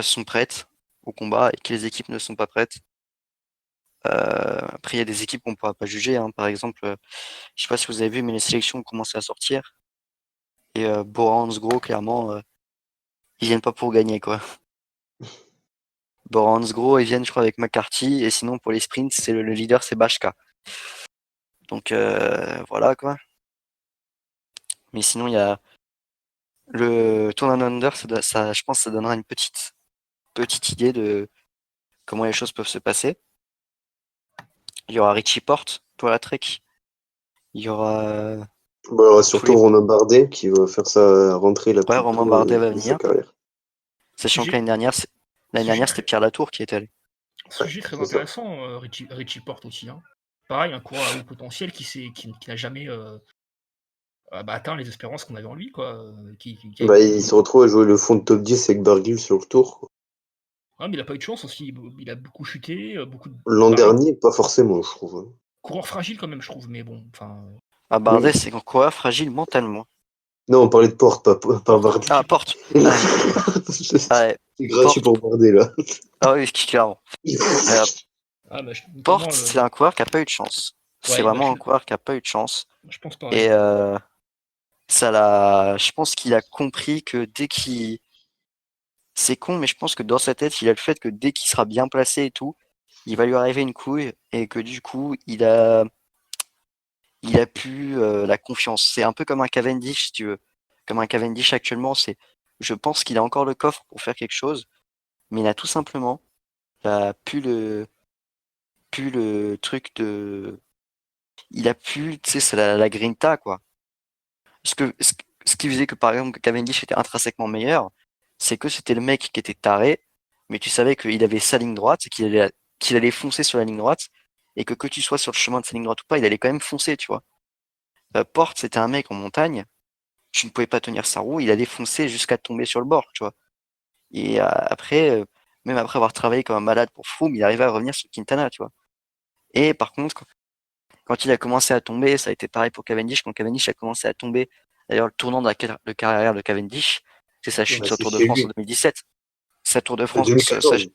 sont prêtes au combat et quelles équipes ne sont pas prêtes. Après, il y a des équipes qu'on ne pourra pas juger. Hein. Par exemple, je sais pas si vous avez vu, mais les sélections ont commencé à sortir. Et Bora Hansgrohe, clairement, ils viennent pas pour gagner, quoi. Bora Hansgrohe, ils viennent, je crois, avec McCarthy. Et sinon, pour les sprints, c'est le leader, c'est Bashka. Donc, voilà, quoi. Mais sinon, il y a le Tour Down Under, je pense que ça donnera une petite idée de comment les choses peuvent se passer. Il y aura Richie Porte pour la Trek. Il y aura Bon, alors, surtout Romain Bardet qui va faire sa rentrée la plus Romain tôt Bardet va de sa venir. carrière. Sachant que l'année dernière, c'était Pierre Latour qui était allé. Sujet très intéressant, Richie Porte aussi. Hein. Pareil, un coureur à haut potentiel qui n'a jamais atteint les espérances qu'on avait en lui. Quoi. Il se retrouve à jouer le fond de top 10 avec Barguil sur le tour. Quoi. Ah, mais il n'a pas eu de chance aussi. Il a beaucoup chuté. L'an dernier, pas forcément, je trouve. Coureur fragile quand même, je trouve. Mais bon, enfin. Bardet, c'est un coureur fragile mentalement. Non, on parlait de Porte, pas Bardet. Ah, Porte. C'est gratuit pour Bardet, là. Ah oui, clairement. Porte, c'est un coureur qui n'a pas eu de chance. C'est vraiment un coureur qui n'a pas eu de chance. Je pense pas. Et je pense qu'il a compris que dès qu'il... C'est con, mais je pense que dans sa tête, il a le fait que dès qu'il sera bien placé et tout, il va lui arriver une couille et que du coup, il a plus la confiance. C'est un peu comme un Cavendish, si tu veux. Comme un Cavendish actuellement, je pense qu'il a encore le coffre pour faire quelque chose, mais il a tout simplement plus le truc de... Il a plus, tu sais, c'est la grinta, quoi. Ce qui faisait que, par exemple, Cavendish était intrinsèquement meilleur, c'est que c'était le mec qui était taré, mais tu savais qu'il avait sa ligne droite, qu'il allait foncer sur la ligne droite, et que tu sois sur le chemin de sa ligne droite ou pas, il allait quand même foncer, tu vois. Porte, c'était un mec en montagne, tu ne pouvais pas tenir sa roue, il allait foncer jusqu'à tomber sur le bord, tu vois. Et après, même après avoir travaillé comme un malade pour Froome, il arrivait à revenir sur Quintana, tu vois. Et par contre, quand il a commencé à tomber, ça a été pareil pour Cavendish. Quand Cavendish a commencé à tomber, d'ailleurs, le tournant de carrière de Cavendish, c'est sa chute sur Tour de France en 2017. Sa Tour de France. 2014.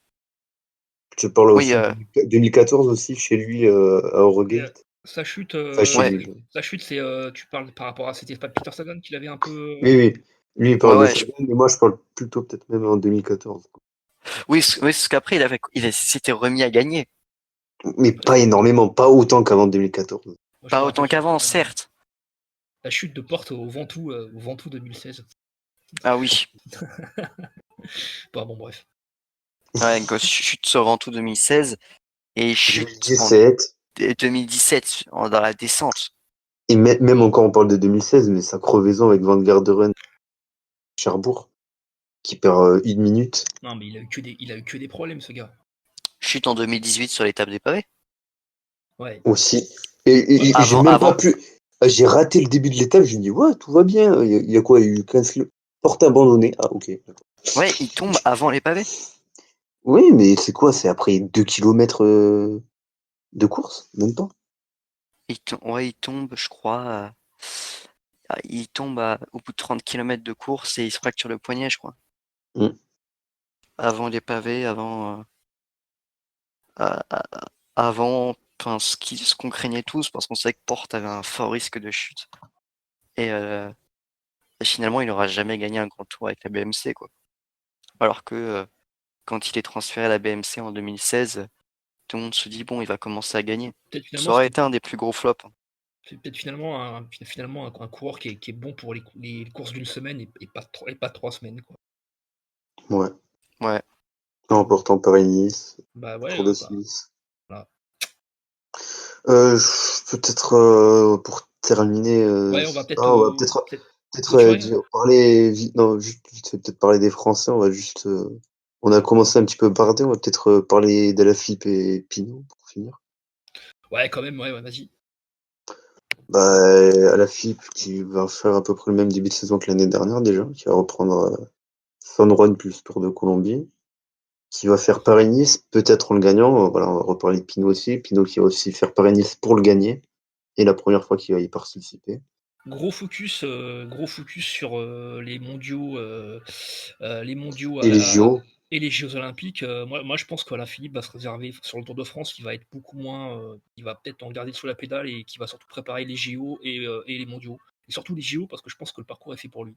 Tu parles aussi de 2014 aussi, chez lui, à Eurogate. Sa chute, c'est, tu parles par rapport à... C'était pas Peter Sagan qui l'avait un peu... Oui. Lui, il parle de Sagan, mais moi, je parle plutôt peut-être même en 2014. Quoi. Oui, parce qu'après, il s'était remis à gagner. Mais pas énormément, pas autant qu'avant 2014. Pas autant qu'avant, certes. La chute de Porte au Ventoux 2016. Ah oui. Bon, bref. Ouais, chute sur Ventoux 2016 et chute 2017 dans la descente. Et même encore, on parle de 2016, mais sa crevaison avec Van Garderen, Cherbourg, qui perd 1 minute. Non, mais il a eu que des problèmes, ce gars. Chute en 2018 sur l'étape des pavés. Ouais. Aussi. Et j'ai même pas pu. J'ai raté le début de l'étape, j'ai dit, ouais, tout va bien. Il y a quoi? Il y a eu 15 km. Porte abandonnée. Ah, ok. Ouais, il tombe avant les pavés. Oui, mais c'est quoi? C'est après 2 km de course? Même pas. Il tombe, je crois. Il tombe au bout de 30 km de course et il se fracture le poignet, je crois. Avant les pavés, avant. Ce qu'on craignait tous, parce qu'on savait que Porte avait un fort risque de chute. Et finalement, il n'aura jamais gagné un grand tour avec la BMC, quoi. Alors que quand il est transféré à la BMC en 2016, tout le monde se dit, bon, il va commencer à gagner. Ça aurait été un des plus gros flops. C'est peut-être finalement un coureur qui est bon pour les courses d'une semaine et pas 3 semaines, quoi. Ouais. En portant Paris-Nice. Tour de Suisse. Voilà. Peut-être pour terminer. On va peut-être parler. Non, juste peut-être parler des Français. On va juste On a commencé un petit peu bardé, on va peut-être parler d'Alaphilippe et Pinot pour finir. Ouais, quand même, ouais, vas-y. Alaphilippe qui va faire à peu près le même début de saison que l'année dernière déjà, qui va reprendre San Juan plus Tour de Colombie, qui va faire Paris-Nice, peut-être en le gagnant. Voilà, on va reparler de Pinot aussi. Pinot qui va aussi faire Paris-Nice pour le gagner, et la première fois qu'il va y participer. Gros focus sur les mondiaux, Et les JO. et les Jeux Olympiques. Moi, je pense qu'Alaphilippe va se réserver sur le Tour de France, qui va être beaucoup moins. Il va peut-être en garder sous la pédale et qui va surtout préparer les JO et les mondiaux. Et surtout les JO, parce que je pense que le parcours est fait pour lui.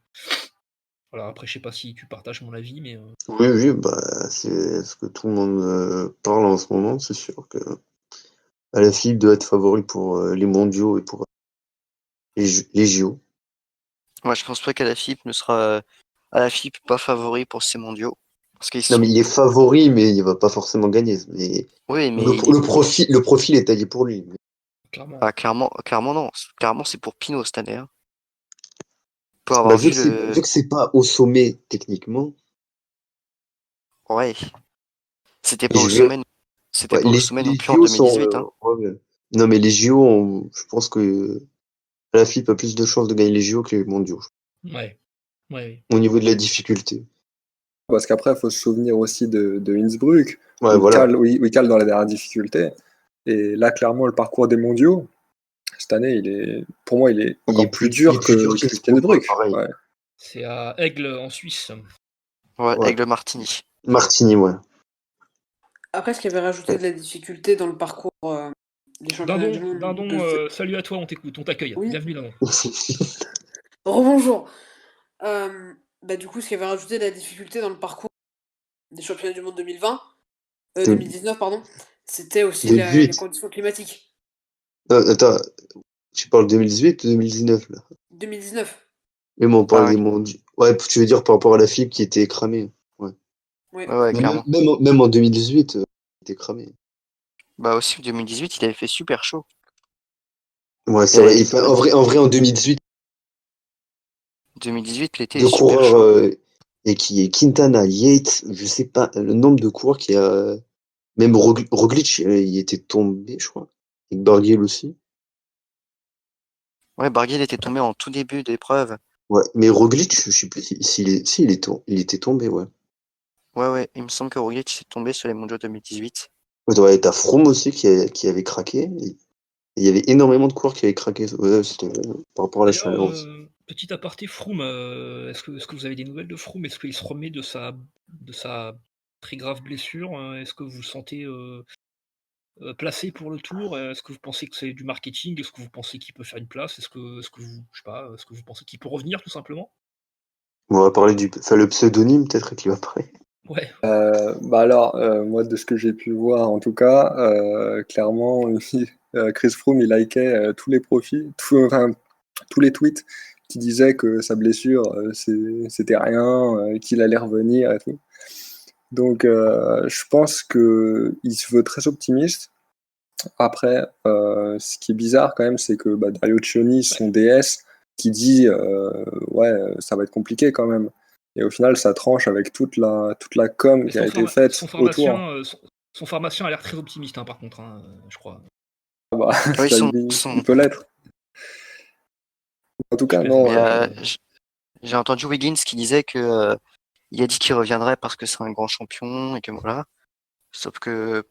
Voilà, après, je sais pas si tu partages mon avis, mais. Oui, c'est ce que tout le monde parle en ce moment, c'est sûr que Alaphilippe doit être favori pour les mondiaux et pour les JO. Moi, je pense pas qu'Alaphilippe ne sera Alaphilippe pas favori pour ces mondiaux. Parce qu'ils Non, mais sont. il est favori, mais il va pas forcément gagner. Mais Oui, mais le profil est taillé pour lui. Clairement. ah, clairement non. Clairement, c'est pour Pinot cette année. Hein. Pour avoir Vu vu que c'est pas au sommet techniquement, Ouais. C'était et pas au je veux, sommet. C'était ouais, pas au sommet non les plus en JO sont, 2018. Hein. ouais. Non, mais les JO, je pense que Alaphilippe a plus de chances de gagner les JO que les mondiaux, Ouais. Ouais. au niveau de la difficulté. Parce qu'après, il faut se souvenir aussi de Innsbruck, Ouais, où voilà. où il cale dans la dernière difficulté. Et là, clairement, le parcours des mondiaux, cette année, pour moi, il est Il est encore plus il est dur plus dur qu'Innsbruck, ouais, qu'Innsbruck. pareil. Ouais. C'est à Aigle, en Suisse. Ouais, Ouais. Aigle Martini. Martini, ouais. Après, ce qui avait rajouté de la difficulté dans le parcours des championnats du monde Salut à toi, on t'écoute, on t'accueille. Oui. Bienvenue, Dindon. Rebonjour. Du coup, ce qui avait rajouté de la difficulté dans le parcours des championnats du monde 2019, pardon, c'était aussi les 2018. conditions climatiques. Attends, tu parles 2018 ou 2019 là? 2019. Mais moi, on parle Ah des ouais, mondiaux. Ouais, tu veux dire par rapport à la fibre qui était cramée. Ouais. Ouais. ouais, Mais clairement. même en 2018, il était cramé. Bah aussi, en 2018, il avait fait super chaud. Ouais, Il c'est vrai. avait... En vrai, en 2018, 2018, l'été est deux super coureurs chaud. et qui est Quintana, Yates, je sais pas le nombre de coureurs qui a. Même Roglic, il était tombé, je crois. Et Barguil aussi. Ouais, Barguil était tombé en tout début d'épreuve. Ouais, mais Roglic, je sais plus il était tombé, ouais. Ouais, il me semble que Roglic s'est tombé sur les mondiaux 2018. Ouais, t'as Froome aussi qui avait craqué. Et il y avait énormément de coureurs qui avaient craqué. Ouais, c'était par rapport à la D'ailleurs, chaleur aussi. petit aparté, Froome, est-ce que vous avez des nouvelles de Froome? Est-ce qu'il se remet de sa très grave blessure? Est-ce que vous le sentez placé pour le tour? Est-ce que vous pensez que c'est du marketing? Est-ce que vous pensez qu'il peut faire une place? Est-ce que vous, je sais pas, est-ce que vous pensez qu'il peut revenir tout simplement? On va parler le pseudonyme peut-être qui va après. Ouais, Moi, de ce que j'ai pu voir, en tout cas, clairement, Chris Froome, il likait tous les profils, tous les tweets qui disaient que sa blessure, c'était rien, qu'il allait revenir et tout. Donc, je pense qu'il se veut très optimiste. Après, ce qui est bizarre quand même, c'est que Dario Cioni, son DS, qui dit ouais, ça va être compliqué quand même. Et au final, ça tranche avec toute la com mais qui a été faite autour. son pharmacien a l'air très optimiste, hein, par contre, hein, je crois. Bah, Oui, il peut l'être. En tout Je cas, plaisante, Mais non. j'ai entendu Wiggins qui disait que il a dit qu'il reviendrait parce que c'est un grand champion et que voilà. Sauf que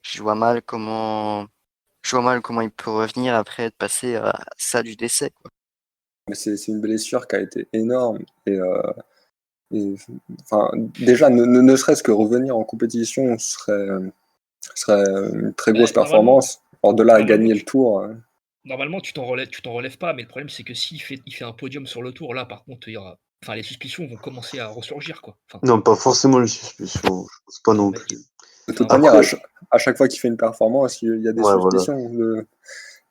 je vois mal comment il peut revenir après être passé à ça du décès, quoi. Mais c'est une blessure qui a été énorme. Et, enfin, déjà, ne serait-ce que revenir en compétition serait une très grosse Normalement, performance. Alors de là à normalement, gagner le tour. normalement, tu t'en relèves pas, mais le problème, c'est que s'il fait un podium sur le tour, là, par contre, les suspicions vont commencer à ressurgir, quoi. Enfin, Non, pas forcément les suspicions. Je pense pas non, non mais plus. De non, toute mais manière, Après, à chaque fois qu'il fait une performance, il y a des ouais, voilà. suspicions.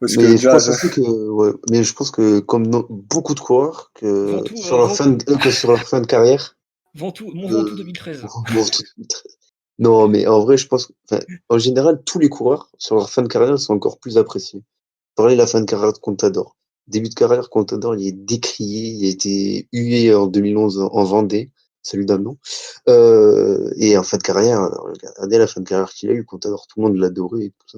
Parce que Mais je déjà, pense aussi que, ouais, mais je pense que comme beaucoup de coureurs, Ventoux, Ventoux, que sur leur fin de carrière, Mon Ventoux euh, 2013. bon, non, mais en vrai, je pense, enfin, en général, tous les coureurs sur leur fin de carrière sont encore plus appréciés. Parlez de la fin de carrière de Contador. Début de carrière, Contador, il est décrié, il a été hué en 2011 en Vendée. Salut Damnon. Et en fin de carrière, regardez la fin de carrière qu'il a eu, Contador, tout le monde l'adorait et tout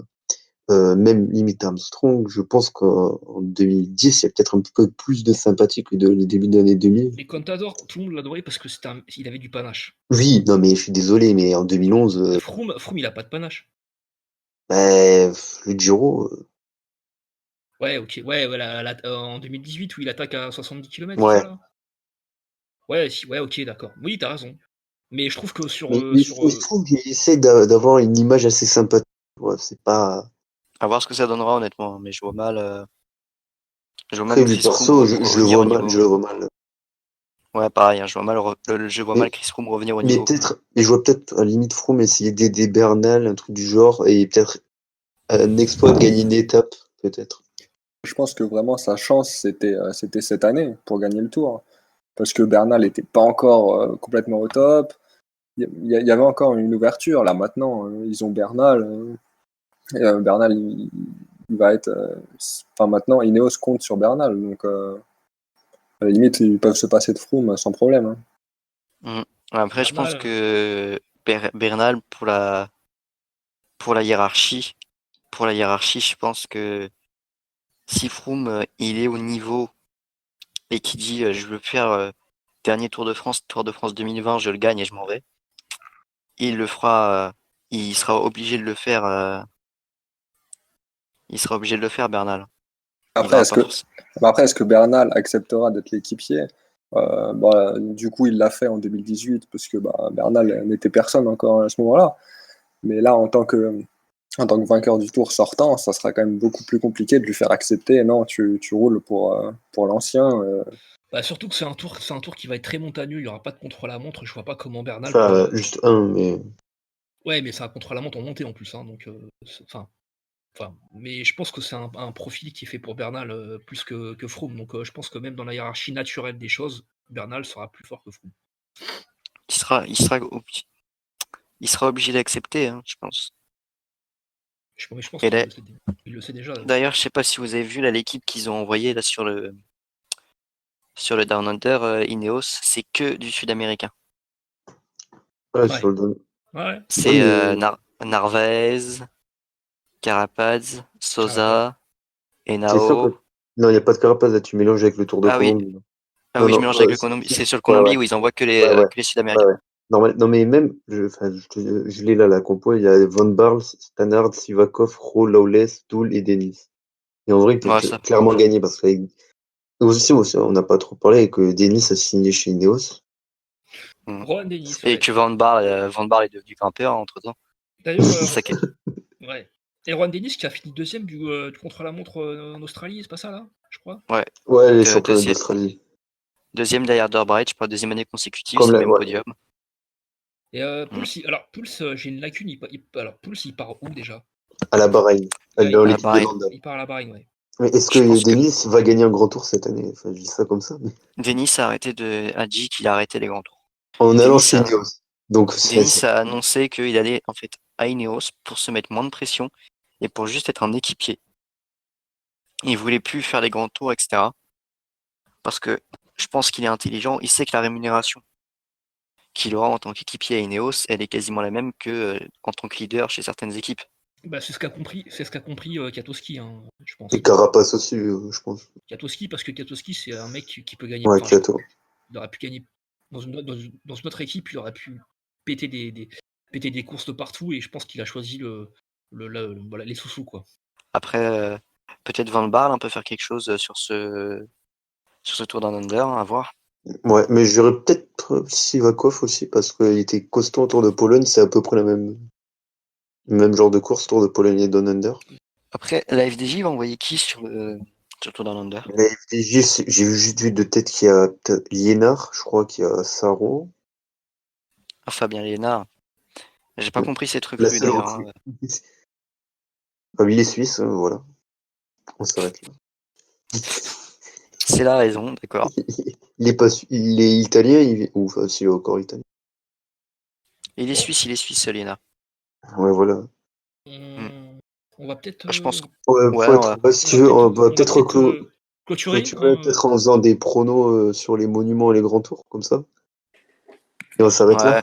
ça. Même limite Armstrong, je pense qu'en 2010, il y a peut-être un petit peu plus de sympathie que le début des années 2000. Les Contador, tout le monde l'adorait parce que il avait du panache. Oui, non mais je suis désolé, mais en 2011, Froome, il a pas de panache. le Giro, Ouais, ok. Ouais, voilà, en 2018 où il attaque à 70 km, ouais. c'est ça là? Ouais, ouais, ok, d'accord. Oui, t'as raison. Mais je trouve que Mais je trouve qu'il essaie d'avoir une image assez sympathique. Ouais, c'est pas. À voir ce que ça donnera honnêtement, mais je vois mal Après, lui Chris Froome perso, je le revenir vois au mal, niveau. je le vois mal. Ouais, pareil, hein, je vois mal Mais, Chris Froome revenir au mais niveau. peut-être, et je vois peut-être à la limite Froome essayer d'aider Bernal, un truc du genre, et peut-être un exploit de gagner une étape, peut-être. Je pense que vraiment sa chance, c'était cette année pour gagner le Tour. Parce que Bernal n'était pas encore complètement au top. Il y avait encore une ouverture. Là, maintenant, ils ont Bernal. Bernal, il va être. Enfin, maintenant, Ineos compte sur Bernal. Donc, à la limite, ils peuvent se passer de Froome sans problème. Hein. Après, je pense Bernal, que Bernal, pour la hiérarchie, je pense que si Froome, il est au niveau et qui dit je veux faire dernier Tour de France 2020, je le gagne et je m'en vais, il le fera, il sera obligé de le faire. Il sera obligé de le faire, Bernal. Il Après, va pas forcément. est-ce que Bernal acceptera d'être l'équipier? Du coup, il l'a fait en 2018 parce que Bernal n'était personne encore à ce moment-là. Mais là, en tant que vainqueur du Tour sortant, ça sera quand même beaucoup plus compliqué de lui faire accepter. Non, tu roules pour l'ancien. bah, surtout que c'est un tour qui va être très montagneux, il n'y aura pas de contre-la-montre, je vois pas comment Bernal Enfin, peut. juste un, mais. Ouais, mais c'est un contre-la-montre en montée en plus, hein, donc mais je pense que c'est un profil qui est fait pour Bernal plus que Froome, donc je pense que même dans la hiérarchie naturelle des choses, Bernal sera plus fort que Froome. Il sera obligé d'accepter, hein, je pense. Mais je pense Et qu'il le sait déjà. d'ailleurs, je sais pas si vous avez vu là l'équipe qu'ils ont envoyée là sur le Down Under, Ineos, c'est que du Sud-américain. Ouais, Ouais. sur le. Ouais. C'est Ouais, Narvaez, Carapaz, Sosa, c'est sûr que. Henao. Non, il n'y a pas de Carapaz là, tu mélanges avec le Tour de Ah oui, Colombie. ah Non, oui, je non, mélange avec le Colombie. C'est sur le ouais, ouais, Colombie où ils envoient ouais, ouais, que les ouais, Sud-américains. ouais. Normal, non, mais même, je l'ai là, la compo, il y a Von Barles, Stannard, Sivakov, Rowe, Lawless, Toul et Denis. Et en vrai, il peut Ouais, ça. clairement gagner parce qu'avec. Aussi, on n'a pas trop parlé que Denis a signé chez Ineos. Mm. Rohan Dennis, Et ouais. que Van Barle est devenu grimpeur entre-temps. D'ailleurs, Ça qui est- ouais. Et Rohan Dennis qui a fini deuxième du contre-la-montre en Australie, c'est pas ça là, je crois. Ouais. Ouais, les Donc, championnats d'Australie. deuxième derrière Durbright, je crois, deuxième année consécutive, Comme c'est le la, même ouais. podium. Et Mm. Pouls, j'ai une lacune. Alors, Pouls, il part où déjà? À la Bahreïn, Ouais, dans À la l'équipe de Bahreïn. Landa. il part à la Bahreïn, ouais. Mais est-ce Je que pense que Denis va gagner un grand tour cette année? Enfin, je dis ça comme ça. Mais. Denis a dit qu'il a arrêté les grands tours. En allant Denis chez a, Ineos. Donc, Denis a annoncé qu'il allait en fait à Ineos pour se mettre moins de pression et pour juste être un équipier. Il voulait plus faire les grands tours, etc. Parce que je pense qu'il est intelligent. Il sait que la rémunération qu'il aura en tant qu'équipier à Ineos, elle est quasiment la même que en tant que leader chez certaines équipes. Bah, c'est ce qu'a compris Katowski, hein, je pense. et Carapace aussi, je pense. Katowski, parce que Katowski, c'est un mec qui peut gagner. Ouais, Enfin, Kato. il aurait pu gagner dans une autre équipe, il aurait pu péter péter des courses de partout, et je pense qu'il a choisi voilà, les sous-sous, quoi. Après, peut-être Van Baarle peut faire quelque chose sur ce Tour Down Under, à voir. Ouais, mais j'aurais peut-être Sivakov aussi, parce qu'il était costaud au Tour de Pologne, c'est à peu près même genre de course, Tour de Pologne et Down Under. Après, la FDJ va envoyer qui sur le Tour Down Under? La FDJ, j'ai juste vu de tête qu'il y a Liénard, je crois qu'il y a Saro. Ah, Fabien Liénard. J'ai pas compris ces trucs La lui seule d'ailleurs. recrue. Enfin, il est suisse, voilà. On s'arrête là. C'est la raison, d'accord. Il est italien, ou enfin, s'il est encore italien. Il est suisse, Liénard. Ouais, voilà. On va peut-être Je pense. Ouais, Ouais, si tu veux, on va peut-être clôturer. clôturer, peut-être en faisant des pronos sur les monuments et les grands tours, comme ça. Et on s'arrête Ouais, là?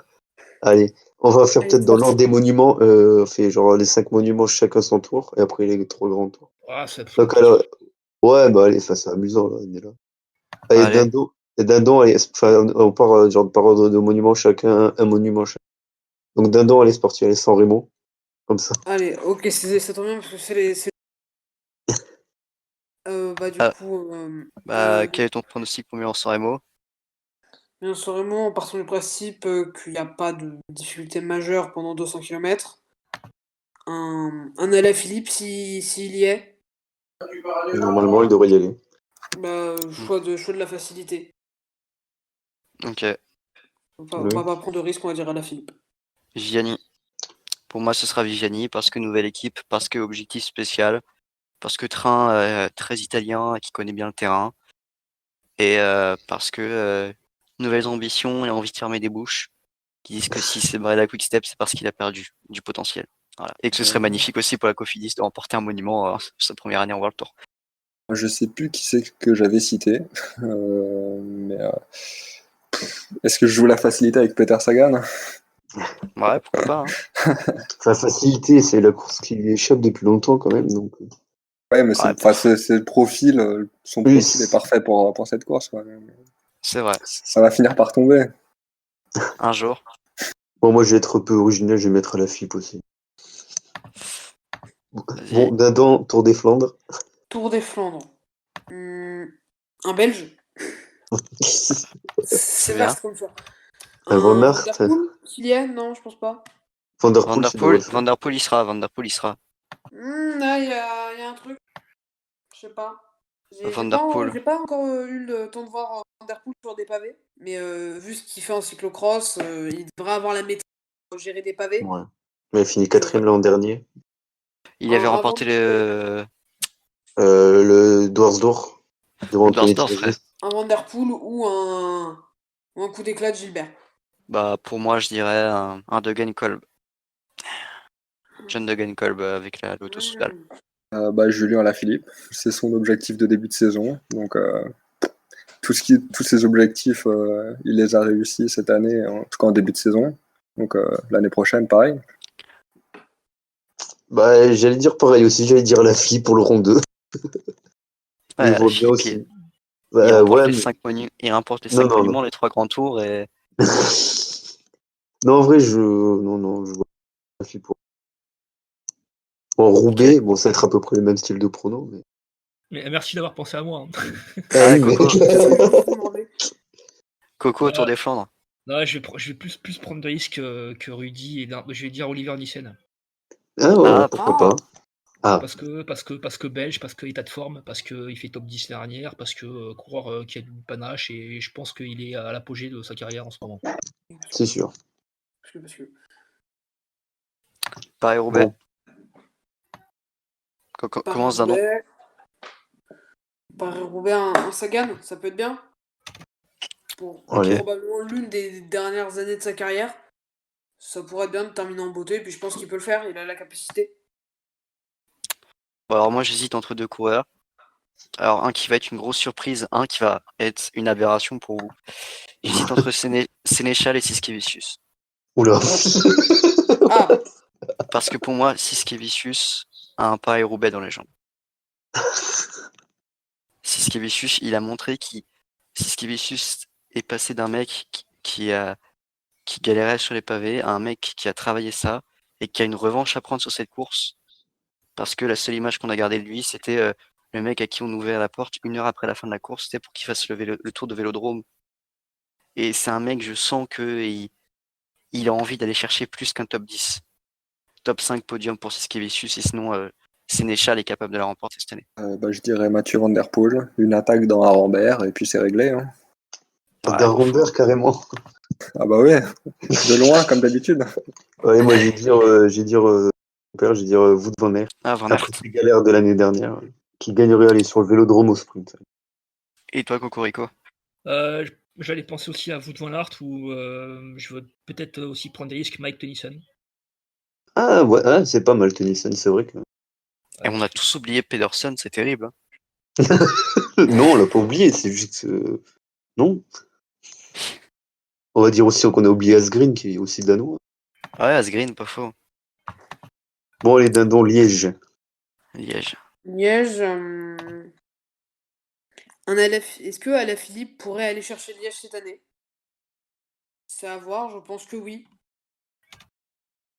Allez, on va faire Allez, peut-être c'est dans parti. l'ordre des monuments, on fait genre les 5 monuments chacun son tour, et après les 3 grands tours. Ah, ça Donc alors, ouais, bah allez, ça c'est amusant là, on est là. Allez, allez. Dindon, allez, enfin, on part genre par ordre de monuments chacun, un monument chacun. Donc Dindon, allez, c'est parti, allez, San Remo, comme ça. Allez, ok, ça tombe bien parce que bah du Ah, coup, quel est ton pronostic pour Milan-San Remo? bien sûr, vraiment, en partant du principe qu'il n'y a pas de difficulté majeure pendant 200 km, un Alaphilippe s'il y est, Normalement, il devrait y aller. bah, choix de la facilité. Ok, On va pas prendre de risque, on va dire Alaphilippe. Viviani. Pour moi, ce sera Viviani parce que nouvelle équipe, parce que objectif spécial, parce que train très italien qui connaît bien le terrain et parce que nouvelles ambitions et envie de fermer des bouches qui disent que si c'est Breda Quick-Step, c'est parce qu'il a perdu du potentiel. Voilà. Et que ce serait magnifique aussi pour la Cofidis de remporter un monument sa première année en World Tour. Je sais plus qui c'est que j'avais cité, mais est-ce que je joue la facilité avec Peter Sagan? Ouais, pourquoi pas. Hein. Sa facilité, c'est la course qui lui échappe depuis longtemps quand même, donc. Ouais, mais Ouais, c'est le profil, son Oui, profil est parfait pour cette course. Quoi. c'est vrai. Ça va finir par tomber. Un jour. bon, moi je vais être un peu original, je vais mettre à la FIP aussi. Bon, Vas-y. Dindon, Tour des Flandres. Tour des Flandres. Un Belge, C'est c'est bien. vaste comme ça. Un Van Un Van Aert. Der Poel, s'il y est? Non, je pense pas. Van Der Poel, c'est devrait le Van faire. der Poel y sera. Van der Poel y sera. Là, il y a un truc, je sais pas. Van der Poel. J'ai pas encore eu le temps de voir Van Der Poel sur des pavés, mais vu ce qu'il fait en cyclocross, il devrait avoir la maîtrise pour gérer des pavés. Ouais. Mais il a fini Donc, 4ème l'an dernier. Il avait un remporté Le Dwarsdorf, devant le Anthony Dwarsdorf, Thierry. frère. un Van Der Poel ou un coup d'éclat de Gilbert. Bah, pour moi, je dirais un Degenkolb. John Degenkolb avec la Lotto Soudal. Julien Alaphilippe, c'est son objectif de début de saison. Donc, tous ses objectifs, il les a réussis cette année, en tout cas en début de saison. Donc, l'année prochaine, pareil. Bah, j'allais dire pareil aussi, j'allais dire la FIP pour le rond 2. Ouais, Il la vaut bien Philippe, aussi. il Bah, remporte ouais, les mais. 5 il remporte les Non, 5 non, non. monuments, les 3 grands tours et Non, en vrai, Non, non, je vois la FIP pour. Bon, ok. Roubaix, bon, ça va être à peu près le même style de prono, mais. Mais merci d'avoir pensé à moi. Hein. Ah Ah ouais, oui, mais. Coco. C'est ce que je vous demandais. Coco autour des Flandres. Non, je vais plus prendre de risques que Rudy et je vais dire Oliver Nissen. Ah ouais, Ah, pourquoi pas. Ah, Parce que belge, parce que état de forme, parce qu'il fait top 10 dernière, parce que coureur qui a du panache et je pense qu'il est à l'apogée de sa carrière en ce moment. c'est sûr. Parce que... Paris-Roubaix. Bon, Commence d'un nom. Paris-Roubaix. Paris-Roubaix, un Sagan, ça peut être bien. Pour allez. probablement l'une des dernières années de sa carrière. Ça pourrait être bien de terminer en beauté, puis je pense qu'il peut le faire, il a la capacité. Bon, alors moi, j'hésite entre 2 coureurs. Alors, un qui va être une grosse surprise, un qui va être une aberration pour vous. J'hésite entre Sénéchal et Siskevicius. Oula. Ah, Parce que pour moi, Siskevicius a un Paris-Roubaix dans les jambes. Siskevicius, il a montré Siskevicius est passé d'un mec qui galérait sur les pavés à un mec qui a travaillé ça et qui a une revanche à prendre sur cette course. Parce que la seule image qu'on a gardée de lui, c'était le mec à qui on ouvrait la porte 1 heure après la fin de la course, c'était pour qu'il fasse le tour de Vélodrome. Et c'est un mec, je sens il a envie d'aller chercher plus qu'un top 10. Top 5 podium pour Siskevicius, et sinon Sénéchal est capable de la remporter cette année. Je dirais Mathieu Van Der Poel, une attaque dans Arambert, et puis c'est réglé. Hein. Ouais, D'un pas faux. rondeur, carrément. Ah bah ouais, de loin, comme d'habitude. Ouais, moi, je vais dire Wout van Aert, Ah, Van après Aert. ses galères de l'année dernière, qui gagnerait aller sur le vélodrome au sprint. Et toi, Cocorico? J'allais penser aussi à Wout van Aert ou je veux peut-être aussi prendre des risques Mike Tennyson. Ah, ouais, ah, c'est pas mal, Tennyson, c'est vrai que. Et on a tous oublié Pedersen, c'est terrible. Non, on l'a pas oublié, c'est juste. Non. On va dire aussi qu'on a oublié Asgreen, qui est aussi danois. Ouais, Asgreen, pas faux. Bon, les dindons, Liège. Liège. Liège. Est-ce que Alaphilippe pourrait aller chercher Liège cette année? C'est à voir, je pense que oui.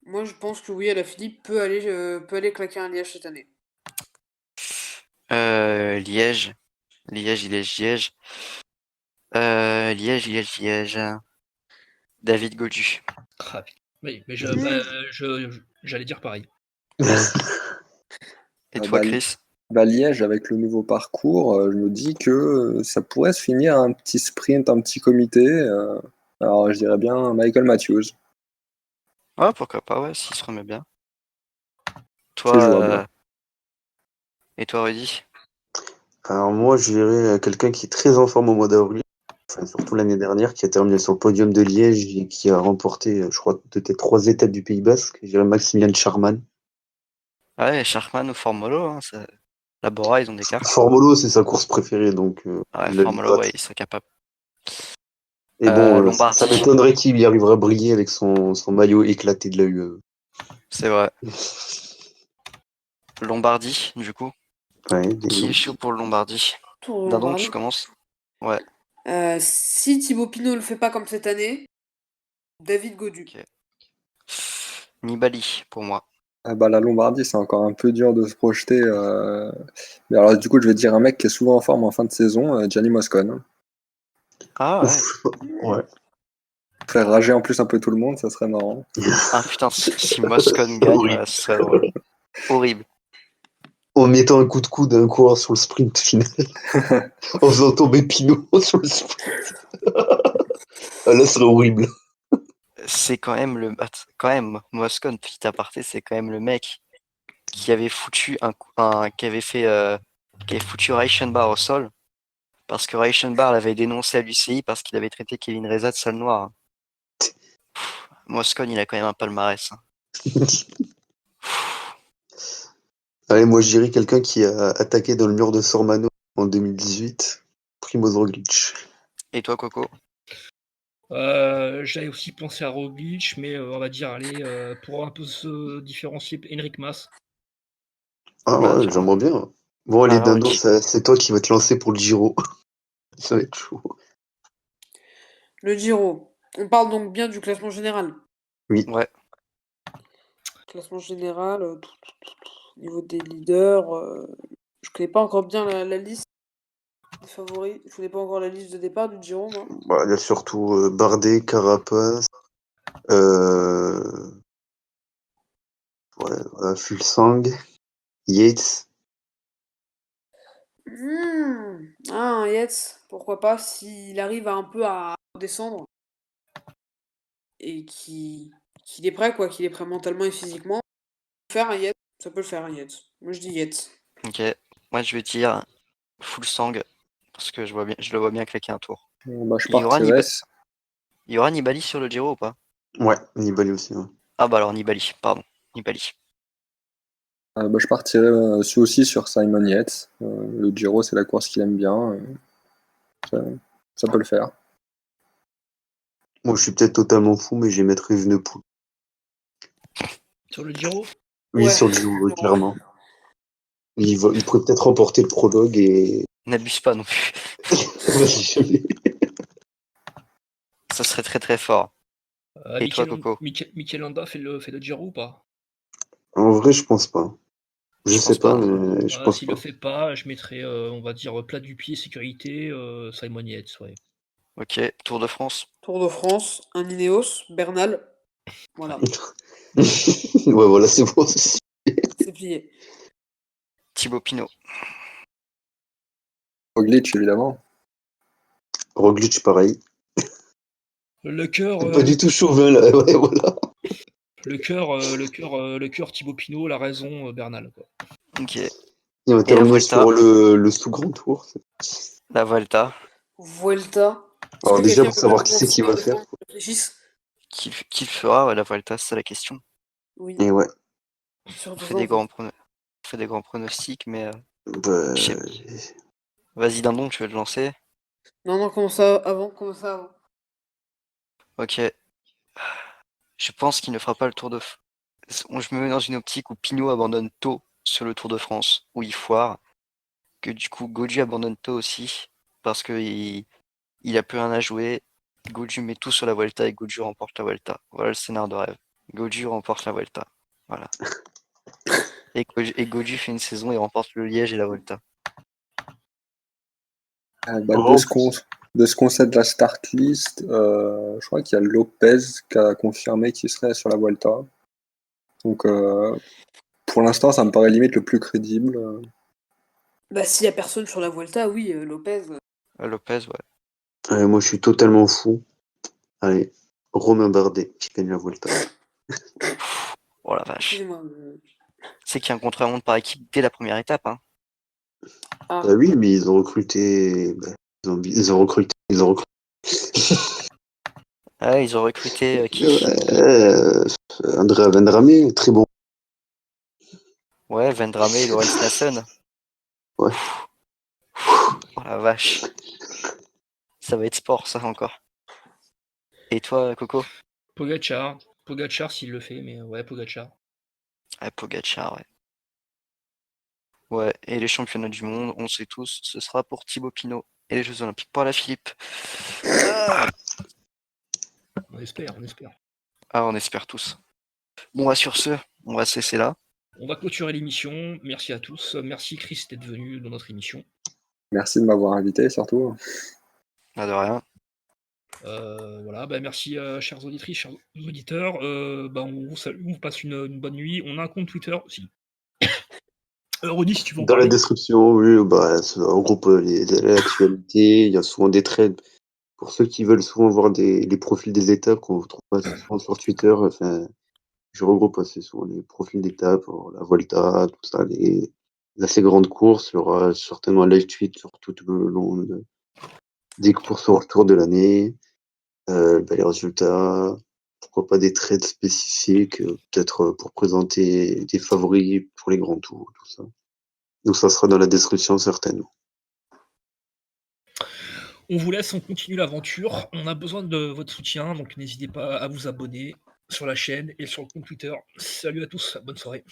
Moi, je pense que oui, Alaphilippe peut aller claquer un Liège cette année. Liège. Liège. Liège. Liège. David Godu. Ah, putain. Oui, mais j'allais dire pareil. Et toi, Chris? Liège, avec le nouveau parcours, je me dis que ça pourrait se finir un petit sprint, un petit comité. Alors, je dirais bien Michael Matthews. Ouais, pourquoi pas, ouais, s'il se remet bien. C'est jouable. Et toi, Rudy? Alors moi, je dirais quelqu'un qui est très en forme au mois d'avril, enfin, surtout l'année dernière, qui a terminé sur le podium de Liège et qui a remporté, je crois, peut-être 3 étapes du Pays Basque. Je dirais Maximilian Charman. Ouais, Sharkman ou Formolo, hein, la Bora, ils ont des cartes. Formolo, c'est sa course préférée, donc Ouais, il a le Formolo, gratte. ouais, ils sont capables. Et bon, Lombardie. ça m'étonnerait qu'il y arriverait à briller avec son maillot éclaté de la UE. C'est vrai. Lombardie, du coup. Ouais, Qui est chaud pour le Lombardie? Tour de Dindon, Lombardie. tu commences? Ouais. Si Thibaut Pinot le fait pas comme cette année, David Godu. Ok. Nibali, pour moi. La Lombardie, c'est encore un peu dur de se projeter. Mais alors, du coup, je vais dire un mec qui est souvent en forme en fin de saison, Gianni Moscon. Ah ouais. Ouf, ouais. Faire rager en plus un peu tout le monde, ça serait marrant. Ah putain, si Moscon gagne, Horrible. ce serait drôle. Horrible. En mettant un coup de coude à un coureur sur le sprint final. En faisant tomber Pinot sur le sprint. Ah, là, ce serait horrible. C'est quand même quand même, Moscon, petit aparté, c'est quand même le mec qui avait foutu qui avait foutu Reichenbach au sol. Parce que Reichenbach l'avait dénoncé à l'UCI parce qu'il avait traité Kevin Reza de sale noir. Moscon, il a quand même un palmarès, hein. Allez, moi, je dirais quelqu'un qui a attaqué dans le mur de Sormano en 2018. Primoz Roglic. Et toi, Coco? J'avais aussi pensé à Roglic, mais on va dire, allez, pour un peu se différencier, Henrik Mas. Ah ouais, j'aimerais bien. Bon, allez, Alors, Dindo, c'est toi qui vas te lancer pour le Giro. Ça va être chaud. Le Giro. On parle donc bien du classement général. Oui. ouais. Classement général, au niveau des leaders, je connais pas encore bien la liste des favoris. Je connais pas encore la liste de départ du Giro, moi. Bah, il y a surtout Bardet, Carapaz, voilà, Fulsang, Yates. Ah, Yates, pourquoi pas, s'il arrive un peu à descendre et qu'il est prêt, quoi, qu'il est prêt mentalement et physiquement. Faire un Yates, ça peut le faire un Yates. Moi je dis Yates. Ok. Moi, je vais dire full sang parce que je le vois bien claquer un tour. Je Il y aura partirais. Il y aura Nibali sur le Giro ou pas? Ouais, Nibali aussi. Ouais. Ah bah alors Nibali, pardon. Nibali. Je partirais aussi sur Simon Yates. Le Giro, c'est la course qu'il aime bien. Ça peut le faire. Moi, je suis peut-être totalement fou, mais je vais mettre Evenepoel. Sur le Giro? Oui, Ouais. sur le Giro, clairement. Il pourrait peut-être remporter le prologue et. N'abuse pas non plus. Ça serait très très fort. Et toi, Coco? Mikel Landa fait le Giro ou pas? En vrai, je pense pas. Je Je sais pense pas, pas, non. mais je pense S'il pas. le fait pas, je mettrais, on va dire, plat du pied, sécurité, Simon Yates, ouais. Ok, Tour de France. Tour de France, un Ineos, Bernal. Voilà, Ouais, voilà, c'est bon. c'est plié. Thibaut Pinot. Roglic, évidemment. Roglic, pareil. Le cœur, Pas du tout chauvin, là. Ouais, voilà. le cœur Thibaut Pinot, la raison Bernal, quoi. Ok. Il va Et la terminer Vuelta. sur le sous-grand tour. La Vuelta. Vuelta. Est-ce Alors que déjà, quelqu'un pour peut savoir mettre qui mon c'est qui fou va de faire. temps que je réfléchisse? Qui le fera, ouais, la Vuelta, c'est la question. Oui, Et ouais. sur On 2 fait ans. on fait des grands pronostics, mais Bah, je sais- vas-y Dindon, tu veux te lancer? Non, non, comment ça avant? Ok. Je pense qu'il ne fera pas le Tour de France. Je me mets dans une optique où Pinot abandonne tôt sur le Tour de France, où il foire, que du coup Gaudu abandonne tôt aussi, parce qu'il a plus rien à jouer. Gaudu met tout sur la Vuelta et Gaudu remporte la Vuelta. Voilà le scénario de rêve. Gaudu remporte la Vuelta. Voilà. Et Gaudu fait une saison et remporte le Liège et la Vuelta. Oh, De ce qu'on sait de la start list, je crois qu'il y a Lopez qui a confirmé qu'il serait sur la Vuelta. Donc pour l'instant, ça me paraît limite le plus crédible. Bah, s'il y a personne sur la Vuelta, oui, Lopez. Lopez, ouais. moi, je suis totalement fou. Allez, Romain Bardet qui gagne la Vuelta. Oh la vache. Excusez-moi. C'est qu'il y a un contre-la-montre par équipe dès la première étape. Hein. Ah, Bah oui, mais ils ont recruté. Ils ont recruté. Ah, ils ont recruté qui? Andrea Vendrame, très bon. Ouais, Vendrame et Lorenz Nassen. Ouais. Oh la vache. Ça va être sport, ça, encore. Et toi, Coco? Pogacar s'il le fait, mais ouais, Pogacar. Ah, Pogacar, ouais. Ouais, et les championnats du monde, on sait tous, ce sera pour Thibaut Pinot. Et les Jeux Olympiques pour Alaphilippe. Ah, On espère. on espère tous. Bon, sur ce, on va se laisser là. On va clôturer l'émission. Merci à tous. Merci Chris d'être venu dans notre émission. Merci de m'avoir invité, surtout. Pas de rien. Voilà, merci chers auditrices, chers auditeurs. On vous salue, on vous passe une bonne nuit. On a un compte Twitter aussi. Rodi, si tu veux en Dans la parler. description, oui, on regroupe l'actualité. Il y a souvent des trades. Pour ceux qui veulent souvent voir les profils des étapes qu'on trouve assez souvent sur Twitter, enfin, je regroupe assez souvent les profils d'étapes, la Volta, tout ça, les assez grandes courses. Il y aura certainement un live tweet sur tout le long des courses au retour de l'année, les résultats, pourquoi pas des trades spécifiques, peut-être pour présenter des favoris pour les grands tours, tout ça. Donc ça sera dans la description certainement. On vous laisse, on continue l'aventure. On a besoin de votre soutien, donc n'hésitez pas à vous abonner sur la chaîne et sur le compte Twitter. Salut à tous, bonne soirée.